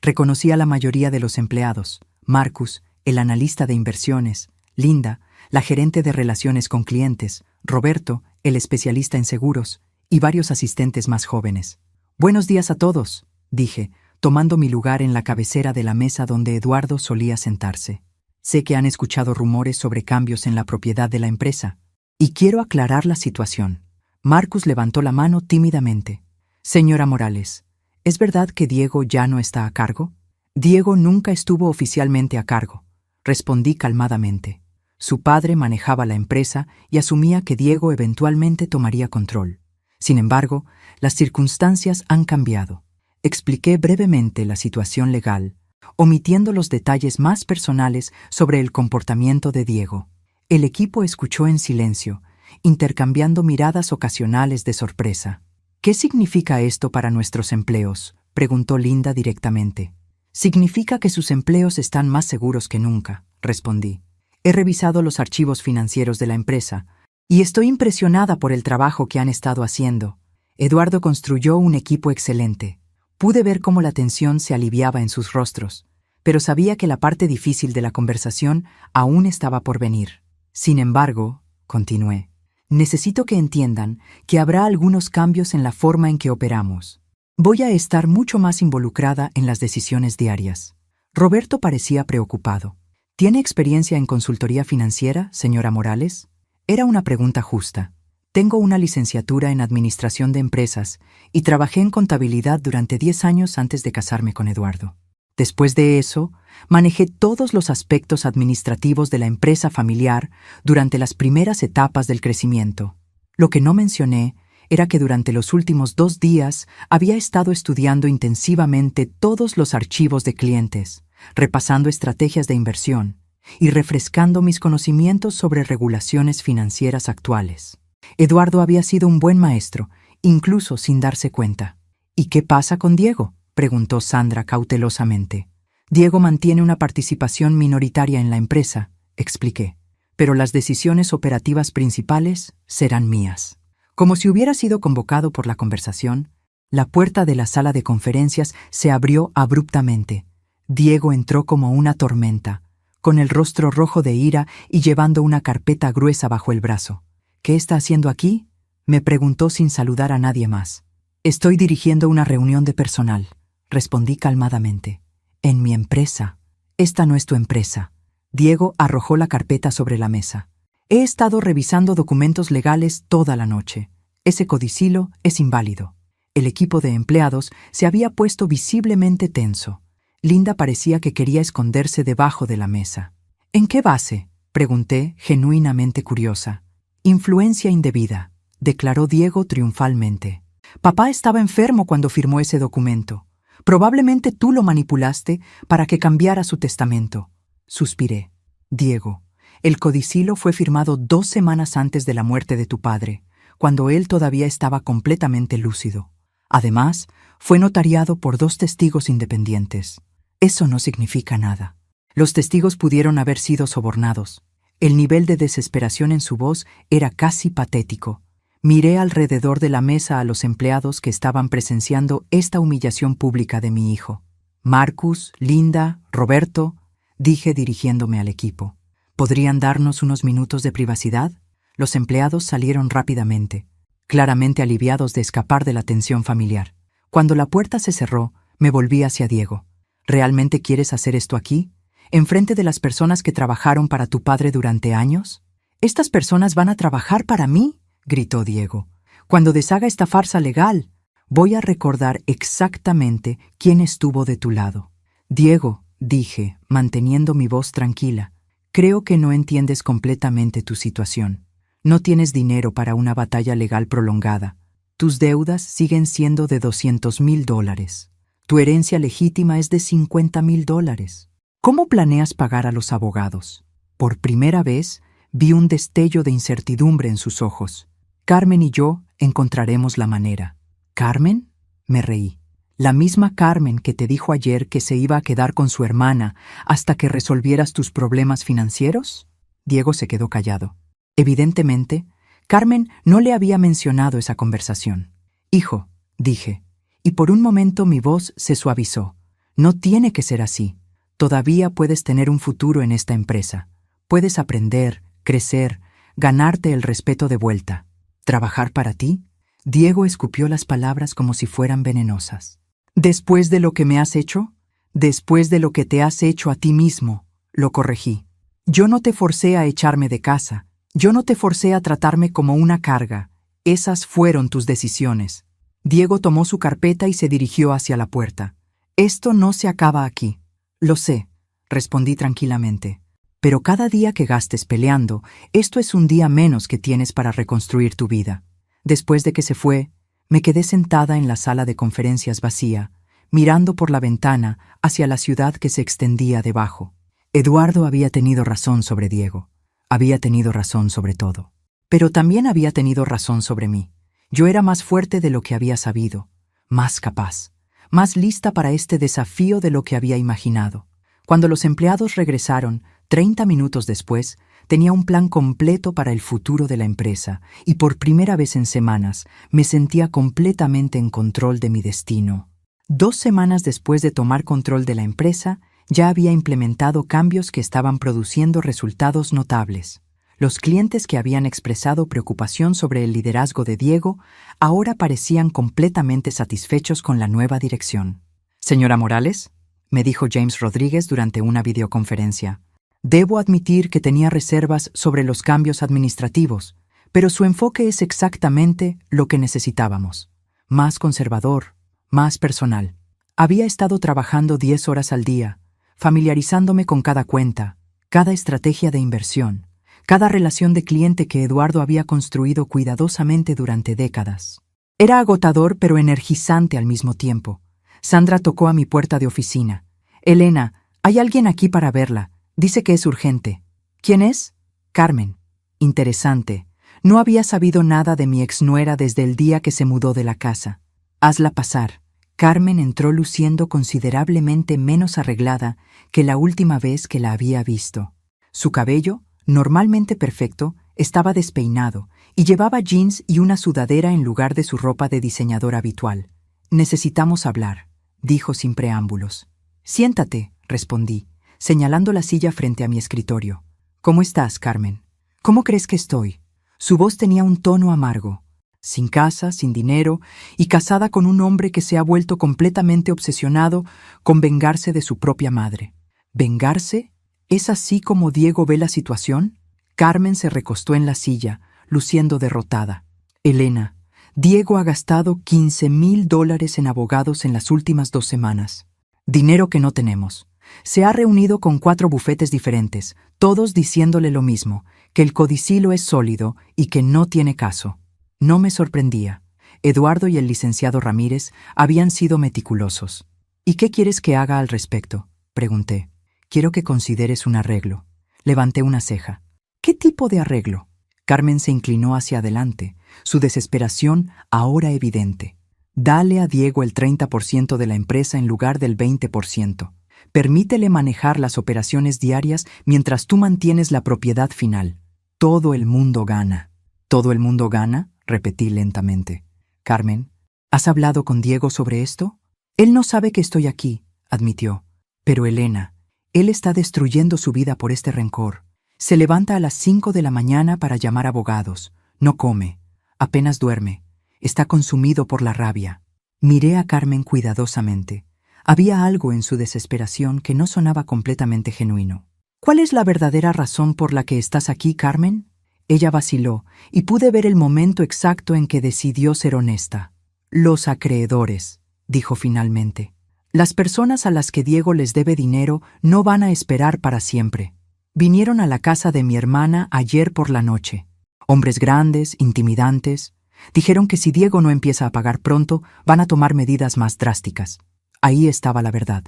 Reconocí a la mayoría de los empleados. Marcus, el analista de inversiones, Linda, la gerente de relaciones con clientes, Roberto, el especialista en seguros, y varios asistentes más jóvenes. Buenos días a todos, dije, tomando mi lugar en la cabecera de la mesa donde Eduardo solía sentarse. Sé que han escuchado rumores sobre cambios en la propiedad de la empresa, y quiero aclarar la situación. Marcus levantó la mano tímidamente. Señora Morales, ¿es verdad que Diego ya no está a cargo? Diego nunca estuvo oficialmente a cargo, respondí calmadamente. Su padre manejaba la empresa y asumía que Diego eventualmente tomaría control. Sin embargo, las circunstancias han cambiado. Expliqué brevemente la situación legal, omitiendo los detalles más personales sobre el comportamiento de Diego. El equipo escuchó en silencio, intercambiando miradas ocasionales de sorpresa. ¿Qué significa esto para nuestros empleos?, preguntó Linda directamente. Significa que sus empleos están más seguros que nunca, respondí. He revisado los archivos financieros de la empresa y estoy impresionada por el trabajo que han estado haciendo. Eduardo construyó un equipo excelente. Pude ver cómo la tensión se aliviaba en sus rostros, pero sabía que la parte difícil de la conversación aún estaba por venir. Sin embargo, continué, necesito que entiendan que habrá algunos cambios en la forma en que operamos. Voy a estar mucho más involucrada en las decisiones diarias. Roberto parecía preocupado. ¿Tiene experiencia en consultoría financiera, señora Morales? Era una pregunta justa. Tengo una licenciatura en Administración de Empresas y trabajé en contabilidad durante 10 años antes de casarme con Eduardo. Después de eso, manejé todos los aspectos administrativos de la empresa familiar durante las primeras etapas del crecimiento. Lo que no mencioné era que durante los últimos 2 días había estado estudiando intensivamente todos los archivos de clientes, repasando estrategias de inversión y refrescando mis conocimientos sobre regulaciones financieras actuales. Eduardo había sido un buen maestro, incluso sin darse cuenta. ¿Y qué pasa con Diego?, preguntó Sandra cautelosamente. Diego mantiene una participación minoritaria en la empresa, expliqué, pero las decisiones operativas principales serán mías. Como si hubiera sido convocado por la conversación, la puerta de la sala de conferencias se abrió abruptamente. Diego entró como una tormenta, con el rostro rojo de ira y llevando una carpeta gruesa bajo el brazo. «¿Qué está haciendo aquí?», me preguntó sin saludar a nadie más. «Estoy dirigiendo una reunión de personal», respondí calmadamente. «En mi empresa». «Esta no es tu empresa». Diego arrojó la carpeta sobre la mesa. «He estado revisando documentos legales toda la noche. Ese codicilo es inválido». El equipo de empleados se había puesto visiblemente tenso. Linda parecía que quería esconderse debajo de la mesa. «¿En qué base?», pregunté, genuinamente curiosa. «Influencia indebida», declaró Diego triunfalmente. «Papá estaba enfermo cuando firmó ese documento. Probablemente tú lo manipulaste para que cambiara su testamento». Suspiré. «Diego, el codicilo fue firmado 2 semanas antes de la muerte de tu padre, cuando él todavía estaba completamente lúcido. Además, fue notariado por 2 testigos independientes. Eso no significa nada. Los testigos pudieron haber sido sobornados». El nivel de desesperación en su voz era casi patético. Miré alrededor de la mesa a los empleados que estaban presenciando esta humillación pública de mi hijo. «Marcus, Linda, Roberto», dije dirigiéndome al equipo. «¿Podrían darnos unos minutos de privacidad?». Los empleados salieron rápidamente, claramente aliviados de escapar de la tensión familiar. Cuando la puerta se cerró, me volví hacia Diego. «¿Realmente quieres hacer esto aquí? ¿Enfrente de las personas que trabajaron para tu padre durante años?» «¿Estas personas van a trabajar para mí?», gritó Diego. «Cuando deshaga esta farsa legal, voy a recordar exactamente quién estuvo de tu lado». «Diego», dije, manteniendo mi voz tranquila, «creo que no entiendes completamente tu situación. No tienes dinero para una batalla legal prolongada. Tus deudas siguen siendo de $200,000. Tu herencia legítima es de $50,000. ¿Cómo planeas pagar a los abogados?». Por primera vez, vi un destello de incertidumbre en sus ojos. «Carmen y yo encontraremos la manera». «¿Carmen?», me reí. «La misma Carmen que te dijo ayer que se iba a quedar con su hermana hasta que resolvieras tus problemas financieros». Diego se quedó callado. Evidentemente, Carmen no le había mencionado esa conversación. «Hijo», dije, y por un momento mi voz se suavizó. «No tiene que ser así. Todavía puedes tener un futuro en esta empresa. Puedes aprender, crecer, ganarte el respeto de vuelta. ¿Trabajar para ti?». Diego escupió las palabras como si fueran venenosas. «¿Después de lo que me has hecho?». «Después de lo que te has hecho a ti mismo», lo corregí. «Yo no te forcé a echarme de casa. Yo no te forcé a tratarme como una carga. Esas fueron tus decisiones». Diego tomó su carpeta y se dirigió hacia la puerta. «Esto no se acaba aquí». «Lo sé», respondí tranquilamente. «Pero cada día que gastes peleando, esto es un día menos que tienes para reconstruir tu vida». Después de que se fue, me quedé sentada en la sala de conferencias vacía, mirando por la ventana hacia la ciudad que se extendía debajo. Eduardo había tenido razón sobre Diego. Había tenido razón sobre todo. Pero también había tenido razón sobre mí. Yo era más fuerte de lo que había sabido, más capaz, más lista para este desafío de lo que había imaginado. Cuando los empleados regresaron, 30 minutos después, tenía un plan completo para el futuro de la empresa y por primera vez en semanas me sentía completamente en control de mi destino. 2 semanas después de tomar control de la empresa, ya había implementado cambios que estaban produciendo resultados notables. Los clientes que habían expresado preocupación sobre el liderazgo de Diego ahora parecían completamente satisfechos con la nueva dirección. «Señora Morales», me dijo James Rodríguez durante una videoconferencia, «debo admitir que tenía reservas sobre los cambios administrativos, pero su enfoque es exactamente lo que necesitábamos. Más conservador, más personal. Había estado trabajando 10 horas al día, familiarizándome con cada cuenta, cada estrategia de inversión, cada relación de cliente que Eduardo había construido cuidadosamente durante décadas. Era agotador pero energizante al mismo tiempo. Sandra tocó a mi puerta de oficina. «Elena, hay alguien aquí para verla. Dice que es urgente». «¿Quién es?». «Carmen». «Interesante. No había sabido nada de mi exnuera desde el día que se mudó de la casa». «Hazla pasar», Carmen entró luciendo considerablemente menos arreglada que la última vez que la había visto. Su cabello, normalmente perfecto, estaba despeinado y llevaba jeans y una sudadera en lugar de su ropa de diseñador habitual. «Necesitamos hablar», dijo sin preámbulos. «Siéntate», respondí, señalando la silla frente a mi escritorio. «¿Cómo estás, Carmen? ¿Cómo crees que estoy?» Su voz tenía un tono amargo. Sin casa, sin dinero y casada con un hombre que se ha vuelto completamente obsesionado con vengarse de su propia madre. ¿Vengarse? ¿Es así como Diego ve la situación? Carmen se recostó en la silla, luciendo derrotada. «Elena, Diego ha gastado $15,000 en abogados en las últimas 2 semanas. Dinero que no tenemos. Se ha reunido con 4 bufetes diferentes, todos diciéndole lo mismo, que el codicilo es sólido y que no tiene caso». No me sorprendía. Eduardo y el licenciado Ramírez habían sido meticulosos. «¿Y qué quieres que haga al respecto?», pregunté. «Quiero que consideres un arreglo». Levanté una ceja. «¿Qué tipo de arreglo?». Carmen se inclinó hacia adelante, su desesperación ahora evidente. «Dale a Diego el 30% de la empresa en lugar del 20%. Permítele manejar las operaciones diarias mientras tú mantienes la propiedad final. Todo el mundo gana». «¿Todo el mundo gana?», repetí lentamente. «Carmen, ¿has hablado con Diego sobre esto?». «Él no sabe que estoy aquí», admitió. «Pero Elena, él está destruyendo su vida por este rencor. Se levanta a las 5 de la mañana para llamar abogados. No come. Apenas duerme. Está consumido por la rabia». Miré a Carmen cuidadosamente. Había algo en su desesperación que no sonaba completamente genuino. «¿Cuál es la verdadera razón por la que estás aquí, Carmen?». Ella vaciló, y pude ver el momento exacto en que decidió ser honesta. «Los acreedores», dijo finalmente. «Las personas a las que Diego les debe dinero no van a esperar para siempre. Vinieron a la casa de mi hermana ayer por la noche. Hombres grandes, intimidantes. Dijeron que si Diego no empieza a pagar pronto, van a tomar medidas más drásticas». Ahí estaba la verdad.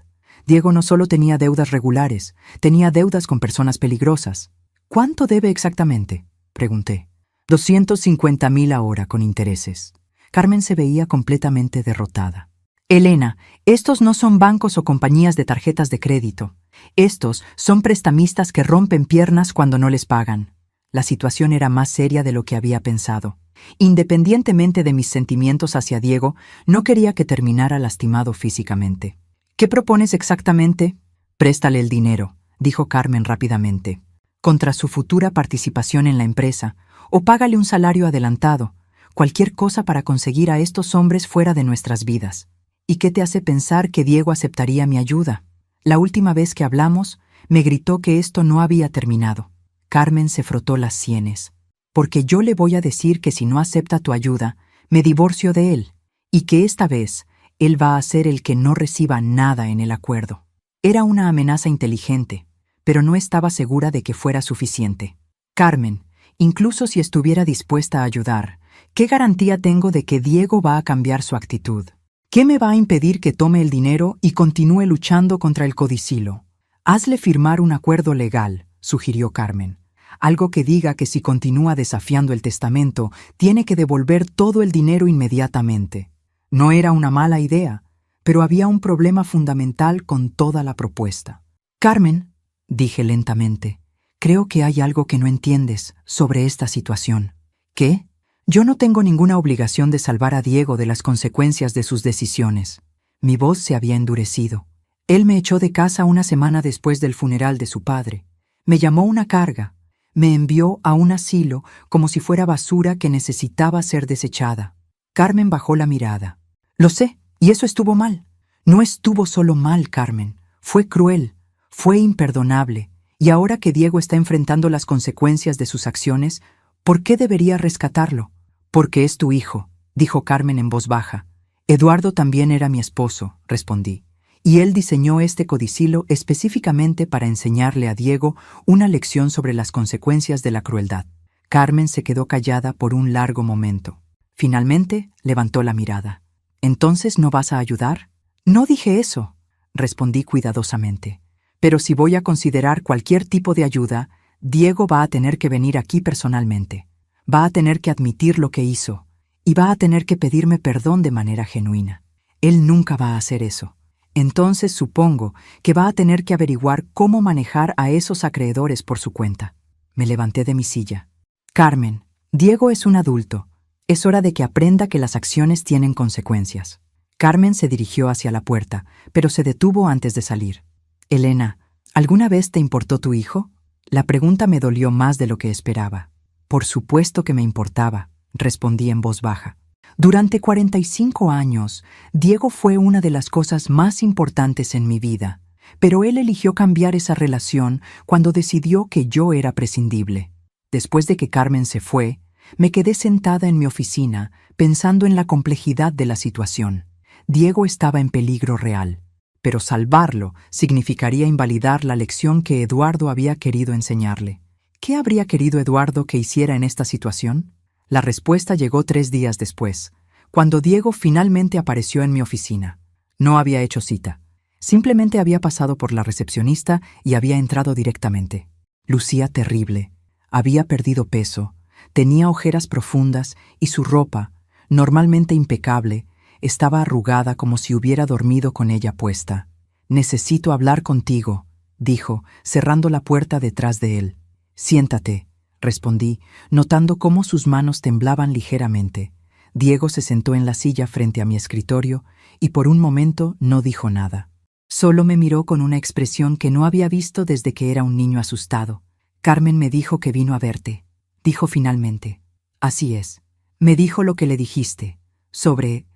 Diego no solo tenía deudas regulares, tenía deudas con personas peligrosas. «¿Cuánto debe exactamente?», pregunté. $250,000 ahora con intereses. Carmen se veía completamente derrotada. «Elena, estos no son bancos o compañías de tarjetas de crédito. Estos son prestamistas que rompen piernas cuando no les pagan». La situación era más seria de lo que había pensado. Independientemente de mis sentimientos hacia Diego, no quería que terminara lastimado físicamente. «¿Qué propones exactamente?». «Préstale el dinero», dijo Carmen rápidamente, «contra su futura participación en la empresa, o págale un salario adelantado, cualquier cosa para conseguir a estos hombres fuera de nuestras vidas». «¿Y qué te hace pensar que Diego aceptaría mi ayuda?». La última vez que hablamos, me gritó que esto no había terminado. Carmen se frotó las sienes. «Porque yo le voy a decir que si no acepta tu ayuda, me divorcio de él, y que esta vez él va a ser el que no reciba nada en el acuerdo». Era una amenaza inteligente, pero no estaba segura de que fuera suficiente. «Carmen, incluso si estuviera dispuesta a ayudar, ¿qué garantía tengo de que Diego va a cambiar su actitud? ¿Qué me va a impedir que tome el dinero y continúe luchando contra el codicilo?». «Hazle firmar un acuerdo legal», sugirió Carmen. «Algo que diga que si continúa desafiando el testamento, tiene que devolver todo el dinero inmediatamente». No era una mala idea, pero había un problema fundamental con toda la propuesta. «Carmen», dije lentamente, «creo que hay algo que no entiendes sobre esta situación». «¿Qué?». «Yo no tengo ninguna obligación de salvar a Diego de las consecuencias de sus decisiones». Mi voz se había endurecido. «Él me echó de casa una semana después del funeral de su padre. Me llamó una carga. Me envió a un asilo como si fuera basura que necesitaba ser desechada». Carmen bajó la mirada. «Lo sé, y eso estuvo mal». «No estuvo solo mal, Carmen. Fue cruel, fue imperdonable. Y ahora que Diego está enfrentando las consecuencias de sus acciones, ¿por qué debería rescatarlo?». «Porque es tu hijo», dijo Carmen en voz baja. «Eduardo también era mi esposo», respondí. «Y él diseñó este codicilo específicamente para enseñarle a Diego una lección sobre las consecuencias de la crueldad». Carmen se quedó callada por un largo momento. Finalmente levantó la mirada. «¿Entonces no vas a ayudar?». «No dije eso», respondí cuidadosamente. «Pero si voy a considerar cualquier tipo de ayuda, Diego va a tener que venir aquí personalmente. Va a tener que admitir lo que hizo, y va a tener que pedirme perdón de manera genuina. Él nunca va a hacer eso. Entonces supongo que va a tener que averiguar cómo manejar a esos acreedores por su cuenta. Me levanté de mi silla. Carmen, Diego es un adulto. Es hora de que aprenda que las acciones tienen consecuencias. Carmen se dirigió hacia la puerta, pero se detuvo antes de salir. Elena, ¿alguna vez te importó tu hijo? La pregunta me dolió más de lo que esperaba. Por supuesto que me importaba, respondí en voz baja. Durante 45 años, Diego fue una de las cosas más importantes en mi vida, pero él eligió cambiar esa relación cuando decidió que yo era prescindible. Después de que Carmen se fue, me quedé sentada en mi oficina pensando en la complejidad de la situación. Diego estaba en peligro real, pero salvarlo significaría invalidar la lección que Eduardo había querido enseñarle. ¿Qué habría querido Eduardo que hiciera en esta situación? La respuesta llegó 3 días después, cuando Diego finalmente apareció en mi oficina. No había hecho cita. Simplemente había pasado por la recepcionista y había entrado directamente. Lucía terrible. Había perdido peso, tenía ojeras profundas y su ropa, normalmente impecable, estaba arrugada como si hubiera dormido con ella puesta. «Necesito hablar contigo», dijo, cerrando la puerta detrás de él. «Siéntate», respondí, notando cómo sus manos temblaban ligeramente. Diego se sentó en la silla frente a mi escritorio y por un momento no dijo nada. Solo me miró con una expresión que no había visto desde que era un niño asustado. «Carmen me dijo que vino a verte», dijo finalmente. «Así es. Me dijo lo que le dijiste, sobre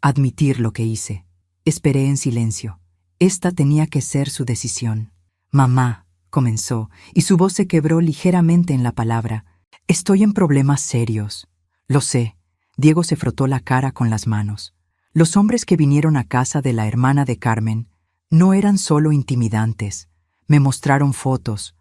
admitir lo que hice». Esperé en silencio. Esta tenía que ser su decisión. «Mamá», comenzó, y su voz se quebró ligeramente en la palabra. «Estoy en problemas serios». «Lo sé». Diego se frotó la cara con las manos. Los hombres que vinieron a casa de la hermana de Carmen no eran solo intimidantes. Me mostraron fotos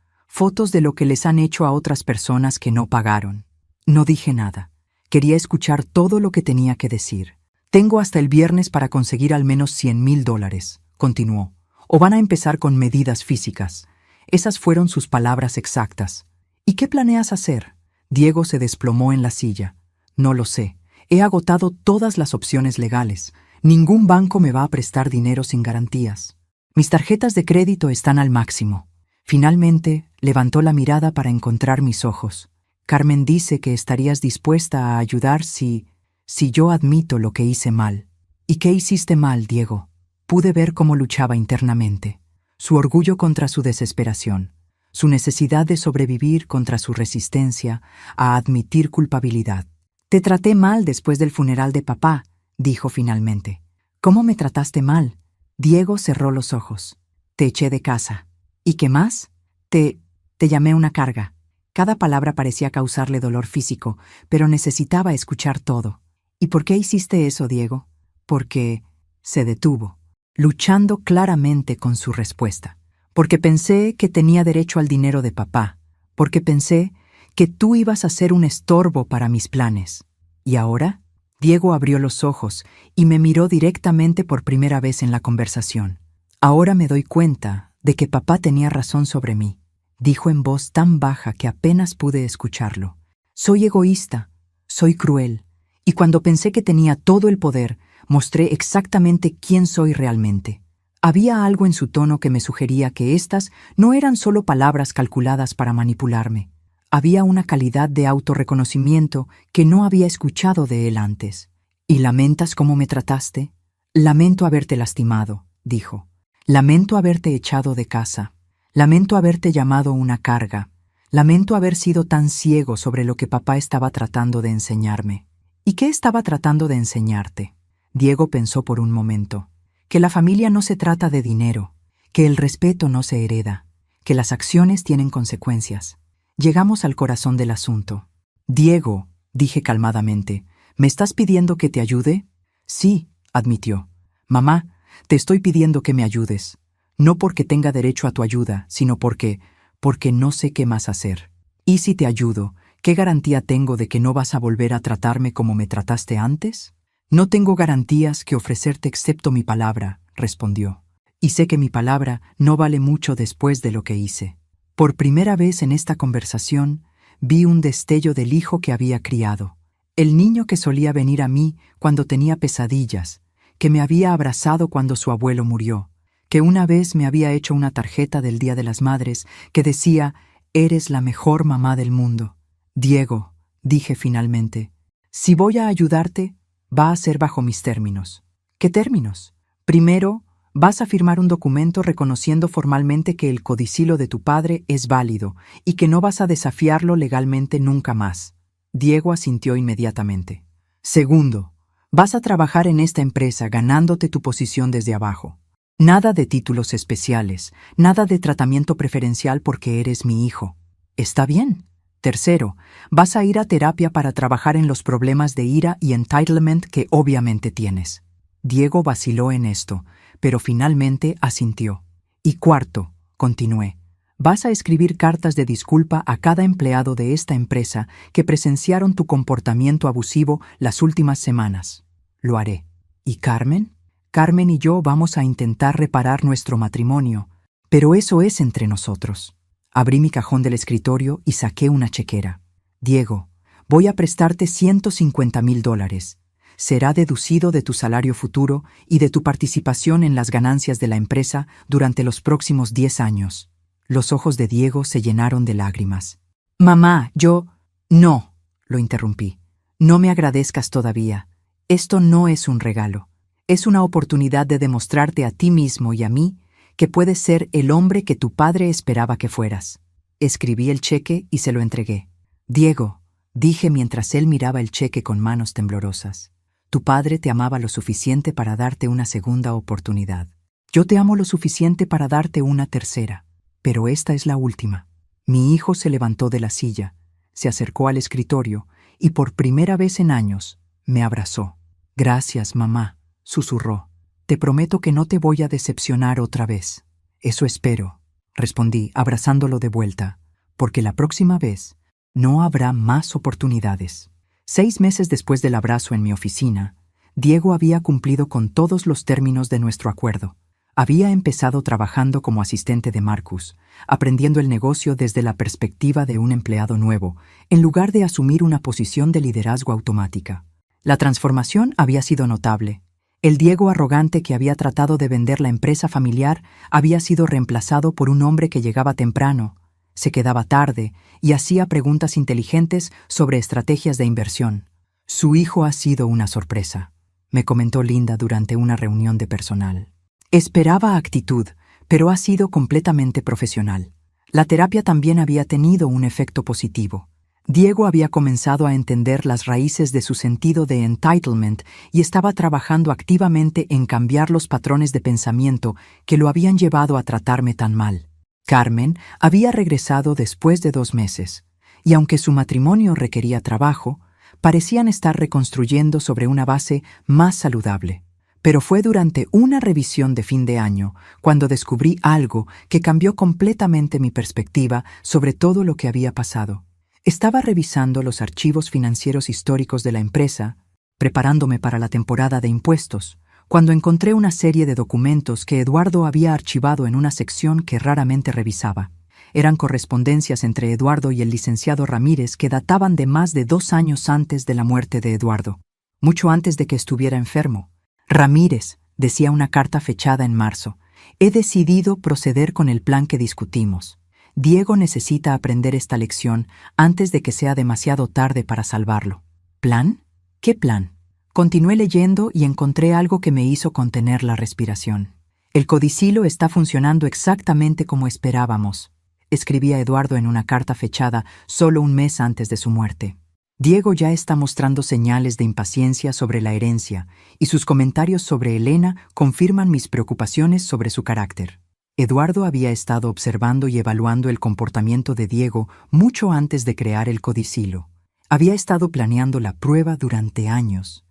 de lo que les han hecho a otras personas que no pagaron. No dije nada. Quería escuchar todo lo que tenía que decir. «Tengo hasta el viernes para conseguir al menos $100,000, continuó. «O van a empezar con medidas físicas». Esas fueron sus palabras exactas. «¿Y qué planeas hacer?» Diego se desplomó en la silla. «No lo sé. He agotado todas las opciones legales. Ningún banco me va a prestar dinero sin garantías. Mis tarjetas de crédito están al máximo». Finalmente, levantó la mirada para encontrar mis ojos. «Carmen dice que estarías dispuesta a ayudar si yo admito lo que hice mal». «¿Y qué hiciste mal, Diego?» Pude ver cómo luchaba internamente. Su orgullo contra su desesperación, su necesidad de sobrevivir contra su resistencia a admitir culpabilidad. «Te traté mal después del funeral de papá», dijo finalmente. «¿Cómo me trataste mal?» Diego cerró los ojos. «Te eché de casa». «¿Y qué más?» Te llamé una carga». Cada palabra parecía causarle dolor físico, pero necesitaba escuchar todo. «¿Y por qué hiciste eso, Diego?» «Porque…» Se detuvo, luchando claramente con su respuesta. «Porque pensé que tenía derecho al dinero de papá. Porque pensé que tú ibas a ser un estorbo para mis planes». «¿Y ahora?» Diego abrió los ojos y me miró directamente por primera vez en la conversación. «Ahora me doy cuenta de que papá tenía razón sobre mí», dijo en voz tan baja que apenas pude escucharlo. «Soy egoísta, soy cruel, y cuando pensé que tenía todo el poder, mostré exactamente quién soy realmente». Había algo en su tono que me sugería que estas no eran solo palabras calculadas para manipularme. Había una calidad de autorreconocimiento que no había escuchado de él antes. «¿Y lamentas cómo me trataste?» «Lamento haberte lastimado», dijo. «Lamento haberte echado de casa. Lamento haberte llamado una carga. Lamento haber sido tan ciego sobre lo que papá estaba tratando de enseñarme». «¿Y qué estaba tratando de enseñarte?» Diego pensó por un momento. «Que la familia no se trata de dinero, que el respeto no se hereda, que las acciones tienen consecuencias». Llegamos al corazón del asunto. «Diego», dije calmadamente, «¿me estás pidiendo que te ayude?» «Sí», admitió. «Mamá, te estoy pidiendo que me ayudes. No porque tenga derecho a tu ayuda, sino porque no sé qué más hacer. Y si te ayudo, ¿qué garantía tengo de que no vas a volver a tratarme como me trataste antes?» «No tengo garantías que ofrecerte excepto mi palabra», respondió. «Y sé que mi palabra no vale mucho después de lo que hice». Por primera vez en esta conversación, vi un destello del hijo que había criado. El niño que solía venir a mí cuando tenía pesadillas, que me había abrazado cuando su abuelo murió, que una vez me había hecho una tarjeta del Día de las Madres que decía: «Eres la mejor mamá del mundo». «Diego», dije finalmente, «si voy a ayudarte, va a ser bajo mis términos». «¿Qué términos?» «Primero, vas a firmar un documento reconociendo formalmente que el codicilo de tu padre es válido y que no vas a desafiarlo legalmente nunca más». Diego asintió inmediatamente. «Segundo, vas a trabajar en esta empresa ganándote tu posición desde abajo. Nada de títulos especiales, nada de tratamiento preferencial porque eres mi hijo. ¿Está bien?» Tercero, vas a ir a terapia para trabajar en los problemas de ira y entitlement que obviamente tienes. Diego vaciló en esto, pero finalmente asintió. Y cuarto, continué, vas a escribir cartas de disculpa a cada empleado de esta empresa que presenciaron tu comportamiento abusivo las últimas semanas. Lo haré. ¿Y Carmen? Carmen y yo vamos a intentar reparar nuestro matrimonio, pero eso es entre nosotros. Abrí mi cajón del escritorio y saqué una chequera. Diego, voy a prestarte $150,000. Será deducido de tu salario futuro y de tu participación en las ganancias de la empresa durante los próximos 10 años. Los ojos de Diego se llenaron de lágrimas. «Mamá, yo...» «No», lo interrumpí. «No me agradezcas todavía. Esto no es un regalo. Es una oportunidad de demostrarte a ti mismo y a mí que puedes ser el hombre que tu padre esperaba que fueras». Escribí el cheque y se lo entregué. «Diego», dije mientras él miraba el cheque con manos temblorosas, «tu padre te amaba lo suficiente para darte una segunda oportunidad. Yo te amo lo suficiente para darte una tercera, pero esta es la última». Mi hijo se levantó de la silla, se acercó al escritorio y por primera vez en años me abrazó. «Gracias, mamá», susurró. «Te prometo que no te voy a decepcionar otra vez». «Eso espero», respondí, abrazándolo de vuelta, «porque la próxima vez no habrá más oportunidades». 6 meses después del abrazo en mi oficina, Diego había cumplido con todos los términos de nuestro acuerdo. Había empezado trabajando como asistente de Marcus, aprendiendo el negocio desde la perspectiva de un empleado nuevo, en lugar de asumir una posición de liderazgo automática. La transformación había sido notable. El Diego arrogante que había tratado de vender la empresa familiar había sido reemplazado por un hombre que llegaba temprano, se quedaba tarde y hacía preguntas inteligentes sobre estrategias de inversión. «Su hijo ha sido una sorpresa», me comentó Linda durante una reunión de personal. «Esperaba actitud, pero ha sido completamente profesional». La terapia también había tenido un efecto positivo. Diego había comenzado a entender las raíces de su sentido de entitlement y estaba trabajando activamente en cambiar los patrones de pensamiento que lo habían llevado a tratarme tan mal. Carmen había regresado después de 2 meses, y aunque su matrimonio requería trabajo, parecían estar reconstruyendo sobre una base más saludable. Pero fue durante una revisión de fin de año cuando descubrí algo que cambió completamente mi perspectiva sobre todo lo que había pasado. Estaba revisando los archivos financieros históricos de la empresa, preparándome para la temporada de impuestos, cuando encontré una serie de documentos que Eduardo había archivado en una sección que raramente revisaba. Eran correspondencias entre Eduardo y el licenciado Ramírez que databan de más de 2 años antes de la muerte de Eduardo, mucho antes de que estuviera enfermo. «Ramírez», decía una carta fechada en marzo, «he decidido proceder con el plan que discutimos. Diego necesita aprender esta lección antes de que sea demasiado tarde para salvarlo». ¿Plan? ¿Qué plan? Continué leyendo y encontré algo que me hizo contener la respiración. «El codicilo está funcionando exactamente como esperábamos», escribía Eduardo en una carta fechada solo 1 mes antes de su muerte. «Diego ya está mostrando señales de impaciencia sobre la herencia y sus comentarios sobre Elena confirman mis preocupaciones sobre su carácter». Eduardo había estado observando y evaluando el comportamiento de Diego mucho antes de crear el codicilo. Había estado planeando la prueba durante años.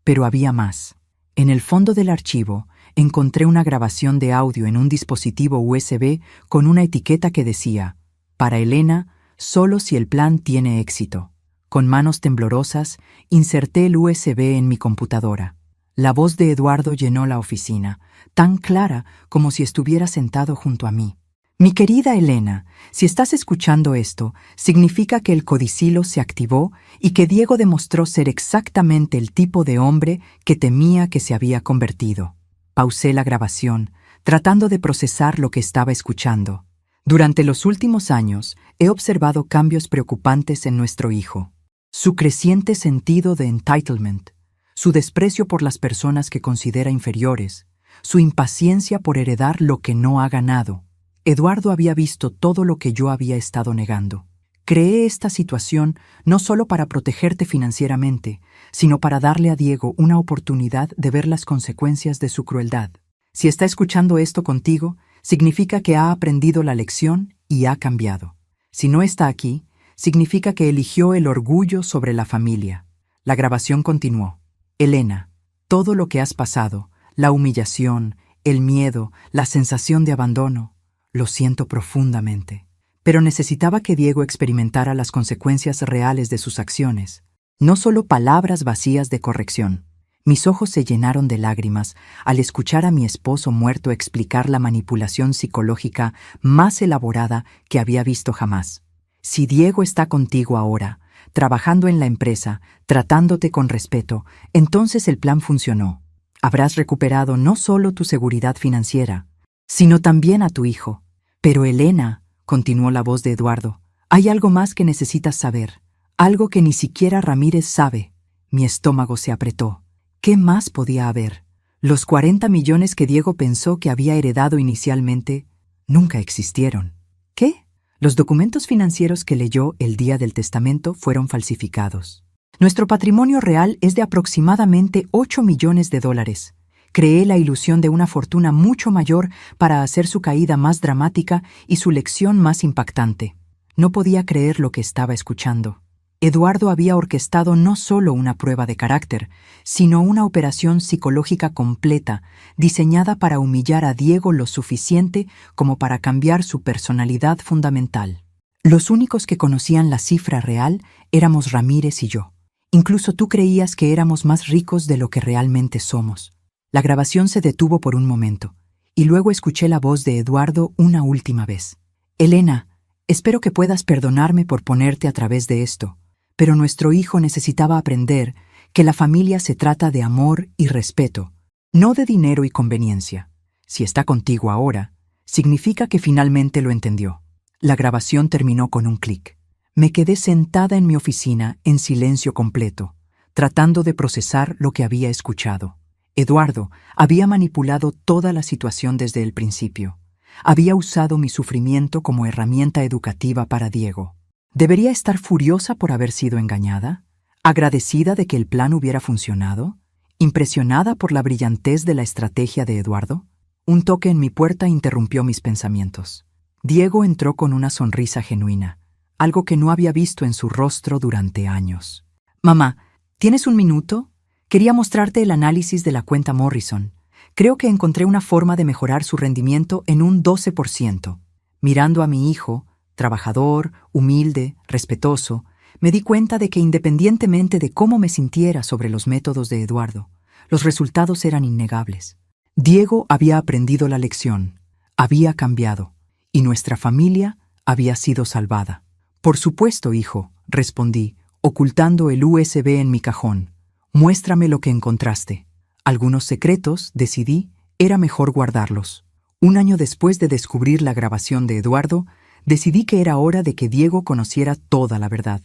Pero había más. En el fondo del archivo encontré una grabación de audio en un dispositivo USB con una etiqueta que decía: «Para Elena, solo si el plan tiene éxito». Con manos temblorosas, inserté el USB en mi computadora. La voz de Eduardo llenó la oficina, tan clara como si estuviera sentado junto a mí. Mi querida Elena, si estás escuchando esto, significa que el codicilo se activó y que Diego demostró ser exactamente el tipo de hombre que temía que se había convertido. Pausé la grabación, tratando de procesar lo que estaba escuchando. Durante los últimos años, he observado cambios preocupantes en nuestro hijo. Su creciente sentido de entitlement, su desprecio por las personas que considera inferiores, su impaciencia por heredar lo que no ha ganado. Eduardo había visto todo lo que yo había estado negando. Creé esta situación no solo para protegerte financieramente, sino para darle a Diego una oportunidad de ver las consecuencias de su crueldad. Si está escuchando esto contigo, significa que ha aprendido la lección y ha cambiado. Si no está aquí, significa que eligió el orgullo sobre la familia. La grabación continuó. Elena, todo lo que has pasado, la humillación, el miedo, la sensación de abandono, lo siento profundamente. Pero necesitaba que Diego experimentara las consecuencias reales de sus acciones, no solo palabras vacías de corrección. Mis ojos se llenaron de lágrimas al escuchar a mi esposo muerto explicar la manipulación psicológica más elaborada que había visto jamás. Si Diego está contigo ahora, trabajando en la empresa, tratándote con respeto, entonces el plan funcionó. Habrás recuperado no solo tu seguridad financiera, sino también a tu hijo. Pero Elena, continuó la voz de Eduardo, hay algo más que necesitas saber, algo que ni siquiera Ramírez sabe. Mi estómago se apretó. ¿Qué más podía haber? Los 40 millones que Diego pensó que había heredado inicialmente nunca existieron. ¿Qué? Los documentos financieros que leyó el día del testamento fueron falsificados. Nuestro patrimonio real es de aproximadamente 8 millones de dólares. Creé la ilusión de una fortuna mucho mayor para hacer su caída más dramática y su lección más impactante. No podía creer lo que estaba escuchando. Eduardo había orquestado no solo una prueba de carácter, sino una operación psicológica completa, diseñada para humillar a Diego lo suficiente como para cambiar su personalidad fundamental. Los únicos que conocían la cifra real éramos Ramírez y yo. Incluso tú creías que éramos más ricos de lo que realmente somos. La grabación se detuvo por un momento, y luego escuché la voz de Eduardo una última vez. Elena, espero que puedas perdonarme por ponerte a través de esto, pero nuestro hijo necesitaba aprender que la familia se trata de amor y respeto, no de dinero y conveniencia. Si está contigo ahora, significa que finalmente lo entendió. La grabación terminó con un clic. Me quedé sentada en mi oficina en silencio completo, tratando de procesar lo que había escuchado. Eduardo había manipulado toda la situación desde el principio. Había usado mi sufrimiento como herramienta educativa para Diego. ¿Debería estar furiosa por haber sido engañada? ¿Agradecida de que el plan hubiera funcionado? ¿Impresionada por la brillantez de la estrategia de Eduardo? Un toque en mi puerta interrumpió mis pensamientos. Diego entró con una sonrisa genuina, algo que no había visto en su rostro durante años. Mamá, ¿tienes un minuto? Quería mostrarte el análisis de la cuenta Morrison. Creo que encontré una forma de mejorar su rendimiento en un 12%. Mirando a mi hijo, trabajador, humilde, respetuoso, me di cuenta de que independientemente de cómo me sintiera sobre los métodos de Eduardo, los resultados eran innegables. Diego había aprendido la lección, había cambiado, y nuestra familia había sido salvada. Por supuesto, hijo, respondí, ocultando el USB en mi cajón. Muéstrame lo que encontraste. Algunos secretos, decidí, era mejor guardarlos. Un año después de descubrir la grabación de Eduardo, decidí que era hora de que Diego conociera toda la verdad.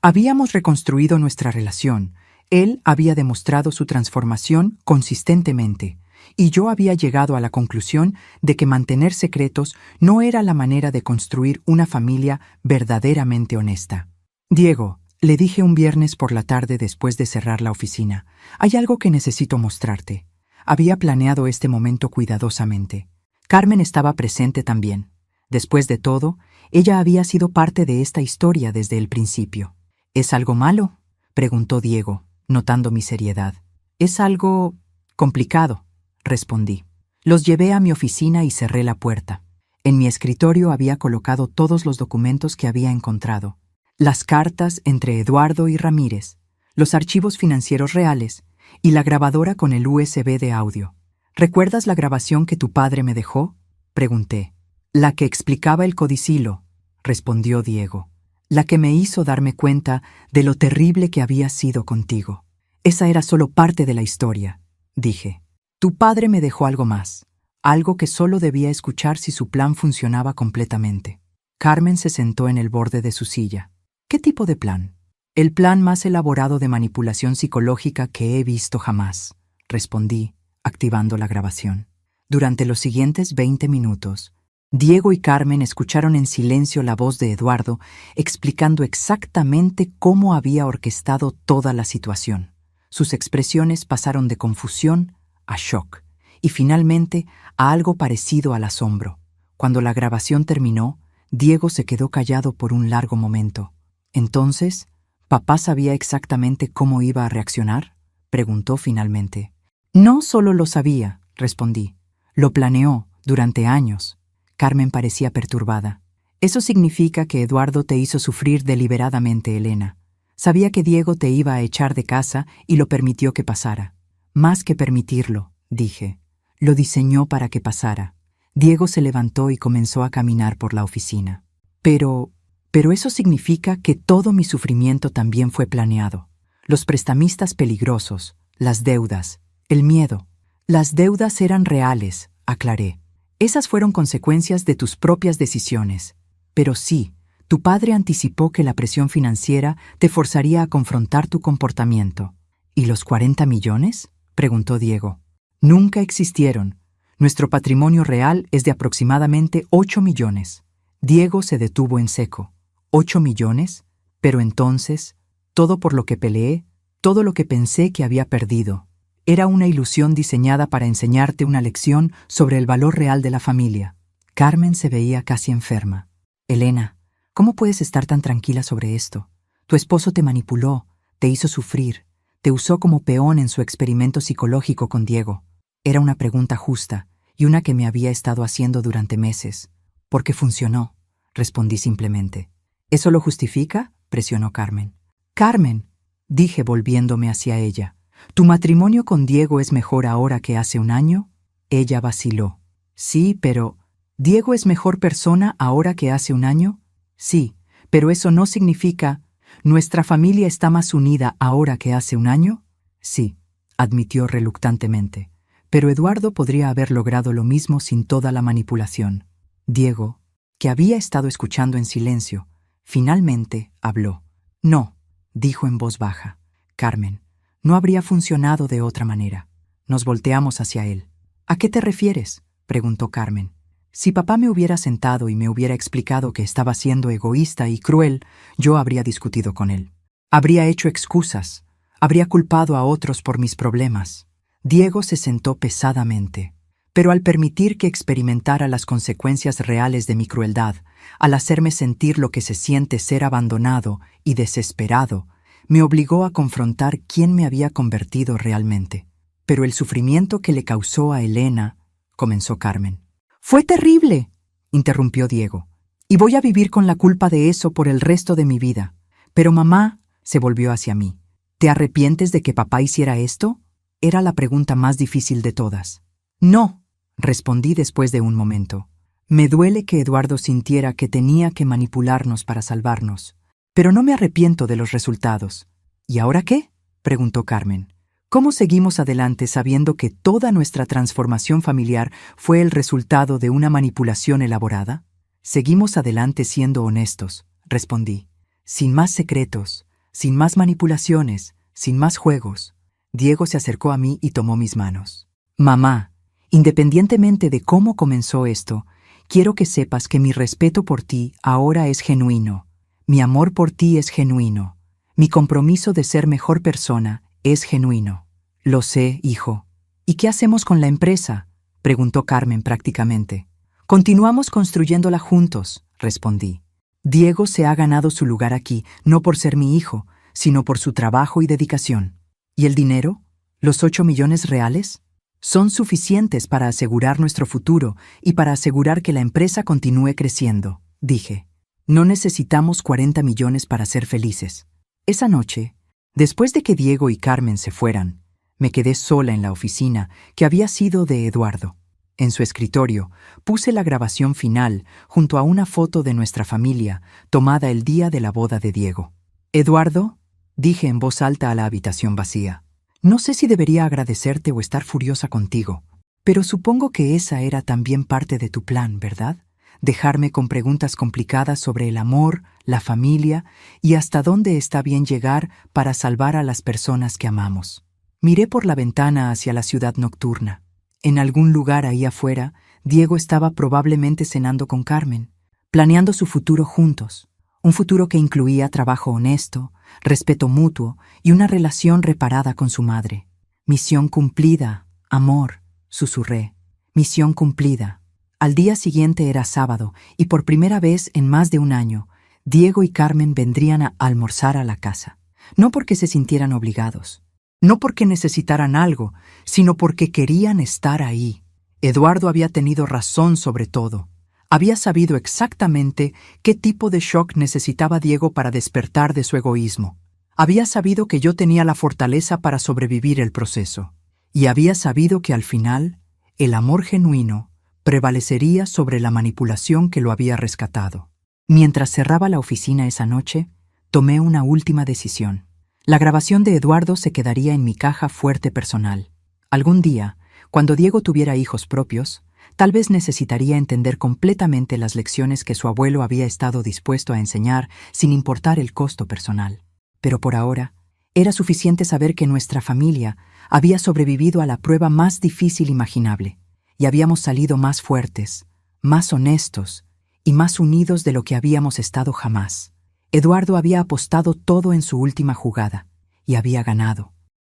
Habíamos reconstruido nuestra relación. Él había demostrado su transformación consistentemente, y yo había llegado a la conclusión de que mantener secretos no era la manera de construir una familia verdaderamente honesta. Diego, le dije un viernes por la tarde después de cerrar la oficina, hay algo que necesito mostrarte. Había planeado este momento cuidadosamente. Carmen estaba presente también. Después de todo, ella había sido parte de esta historia desde el principio. ¿Es algo malo?, preguntó Diego, notando mi seriedad. Es algo complicado, respondí. Los llevé a mi oficina y cerré la puerta. En mi escritorio había colocado todos los documentos que había encontrado. Las cartas entre Eduardo y Ramírez, los archivos financieros reales y la grabadora con el USB de audio. ¿Recuerdas la grabación que tu padre me dejó?, pregunté. La que explicaba el codicilo, respondió Diego. La que me hizo darme cuenta de lo terrible que había sido contigo. Esa era solo parte de la historia, dije. Tu padre me dejó algo más, algo que solo debía escuchar si su plan funcionaba completamente. Carmen se sentó en el borde de su silla. ¿Qué tipo de plan? El plan más elaborado de manipulación psicológica que he visto jamás, respondí, activando la grabación. Durante los siguientes 20 minutos, Diego y Carmen escucharon en silencio la voz de Eduardo explicando exactamente cómo había orquestado toda la situación. Sus expresiones pasaron de confusión a shock y finalmente a algo parecido al asombro. Cuando la grabación terminó, Diego se quedó callado por un largo momento. Entonces, ¿papá sabía exactamente cómo iba a reaccionar?, preguntó finalmente. No solo lo sabía, respondí. Lo planeó durante años. Carmen parecía perturbada. Eso significa que Eduardo te hizo sufrir deliberadamente, Elena. Sabía que Diego te iba a echar de casa y lo permitió que pasara. Más que permitirlo, dije. Lo diseñó para que pasara. Diego se levantó y comenzó a caminar por la oficina. Pero eso significa que todo mi sufrimiento también fue planeado. Los prestamistas peligrosos, las deudas, el miedo. Las deudas eran reales, aclaré. Esas fueron consecuencias de tus propias decisiones. Pero sí, tu padre anticipó que la presión financiera te forzaría a confrontar tu comportamiento. ¿Y los 40 millones? Preguntó Diego. Nunca existieron. Nuestro patrimonio real es de aproximadamente 8 millones. Diego se detuvo en seco. ¿8 millones? Pero entonces, todo por lo que peleé, todo lo que pensé que había perdido, era una ilusión diseñada para enseñarte una lección sobre el valor real de la familia. Carmen se veía casi enferma. Elena, ¿cómo puedes estar tan tranquila sobre esto? Tu esposo te manipuló, te hizo sufrir, te usó como peón en su experimento psicológico con Diego. Era una pregunta justa y una que me había estado haciendo durante meses. Porque funcionó, respondí simplemente. ¿Eso lo justifica?, presionó Carmen. Carmen, dije volviéndome hacia ella. ¿Tu matrimonio con Diego es mejor ahora que hace un año? Ella vaciló. Sí, pero ¿Diego es mejor persona ahora que hace un año? Sí, pero eso no significa ¿nuestra familia está más unida ahora que hace un año? Sí, admitió reluctantemente. Pero Eduardo podría haber logrado lo mismo sin toda la manipulación. Diego, que había estado escuchando en silencio, finalmente habló. No, dijo en voz baja. Carmen, no habría funcionado de otra manera. Nos volteamos hacia él. ¿A qué te refieres?, preguntó Carmen. Si papá me hubiera sentado y me hubiera explicado que estaba siendo egoísta y cruel, yo habría discutido con él. Habría hecho excusas. Habría culpado a otros por mis problemas. Diego se sentó pesadamente. Pero al permitir que experimentara las consecuencias reales de mi crueldad, al hacerme sentir lo que se siente ser abandonado y desesperado, me obligó a confrontar quién me había convertido realmente. Pero el sufrimiento que le causó a Elena, comenzó Carmen. Fue terrible, interrumpió Diego, y voy a vivir con la culpa de eso por el resto de mi vida. Pero mamá, se volvió hacia mí, ¿te arrepientes de que papá hiciera esto? Era la pregunta más difícil de todas. No, respondí después de un momento. Me duele que Eduardo sintiera que tenía que manipularnos para salvarnos. Pero no me arrepiento de los resultados. ¿Y ahora qué?, preguntó Carmen. ¿Cómo seguimos adelante sabiendo que toda nuestra transformación familiar fue el resultado de una manipulación elaborada? Seguimos adelante siendo honestos, respondí. Sin más secretos, sin más manipulaciones, sin más juegos. Diego se acercó a mí y tomó mis manos. Mamá, independientemente de cómo comenzó esto, quiero que sepas que mi respeto por ti ahora es genuino. Mi amor por ti es genuino. Mi compromiso de ser mejor persona es genuino. Lo sé, hijo. ¿Y qué hacemos con la empresa?, preguntó Carmen prácticamente. Continuamos construyéndola juntos, respondí. Diego se ha ganado su lugar aquí, no por ser mi hijo, sino por su trabajo y dedicación. ¿Y el dinero? ¿Los 8 millones reales? Son suficientes para asegurar nuestro futuro y para asegurar que la empresa continúe creciendo, dije. No necesitamos 40 millones para ser felices. Esa noche, después de que Diego y Carmen se fueran, me quedé sola en la oficina que había sido de Eduardo. En su escritorio, puse la grabación final junto a una foto de nuestra familia, tomada el día de la boda de Diego. «Eduardo», dije en voz alta a la habitación vacía, «no sé si debería agradecerte o estar furiosa contigo, pero supongo que esa era también parte de tu plan, ¿verdad? Dejarme con preguntas complicadas sobre el amor, la familia y hasta dónde está bien llegar para salvar a las personas que amamos». Miré por la ventana hacia la ciudad nocturna. En algún lugar ahí afuera, Diego estaba probablemente cenando con Carmen, planeando su futuro juntos, un futuro que incluía trabajo honesto, respeto mutuo y una relación reparada con su madre. «Misión cumplida, amor», susurré. «Misión cumplida». Al día siguiente era sábado y por primera vez en más de un año, Diego y Carmen vendrían a almorzar a la casa. No porque se sintieran obligados, no porque necesitaran algo, sino porque querían estar ahí. Eduardo había tenido razón sobre todo. Había sabido exactamente qué tipo de shock necesitaba Diego para despertar de su egoísmo. Había sabido que yo tenía la fortaleza para sobrevivir el proceso. Y había sabido que al final, el amor genuino prevalecería sobre la manipulación que lo había rescatado. Mientras cerraba la oficina esa noche, tomé una última decisión. La grabación de Eduardo se quedaría en mi caja fuerte personal. Algún día, cuando Diego tuviera hijos propios, tal vez necesitaría entender completamente las lecciones que su abuelo había estado dispuesto a enseñar sin importar el costo personal. Pero por ahora, era suficiente saber que nuestra familia había sobrevivido a la prueba más difícil imaginable y habíamos salido más fuertes, más honestos y más unidos de lo que habíamos estado jamás. Eduardo había apostado todo en su última jugada y había ganado.